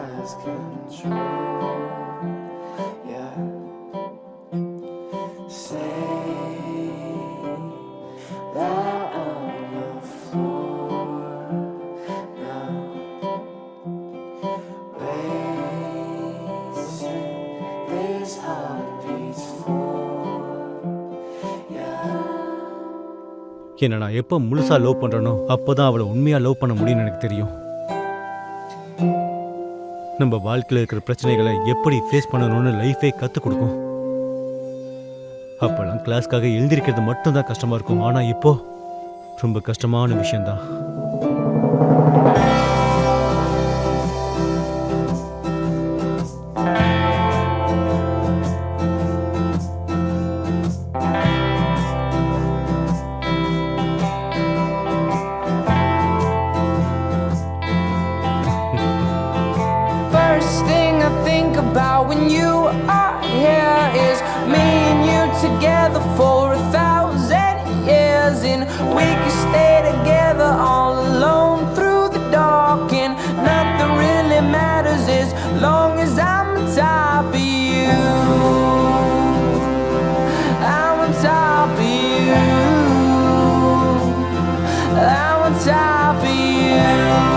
S3: என்னை நான் எப்போ முழுசா லவ் பண்றேனோ அப்போதான் அவளை உண்மையா லவ் பண்ண முடியும்னு எனக்கு தெரியும். நம்ம வாழ்க்கையில் இருக்கிற பிரச்சனைகளை எப்படி ஃபேஸ் பண்ணணும்னு லைஃபே கற்றுக் கொடுக்கும். அப்போல்லாம் கிளாஸ்க்காக எழுந்திருக்கிறது மட்டும்தான் கஷ்டமா இருக்கும். ஆனா இப்போ ரொம்ப கஷ்டமான விஷயம்தான்.
S6: First thing I think about when you are here is me and you together for 1,000 years, and we can stay together all alone through the dark, and nothing really matters as long as I'm on top of you. I'm on top of you. I'm on top of you.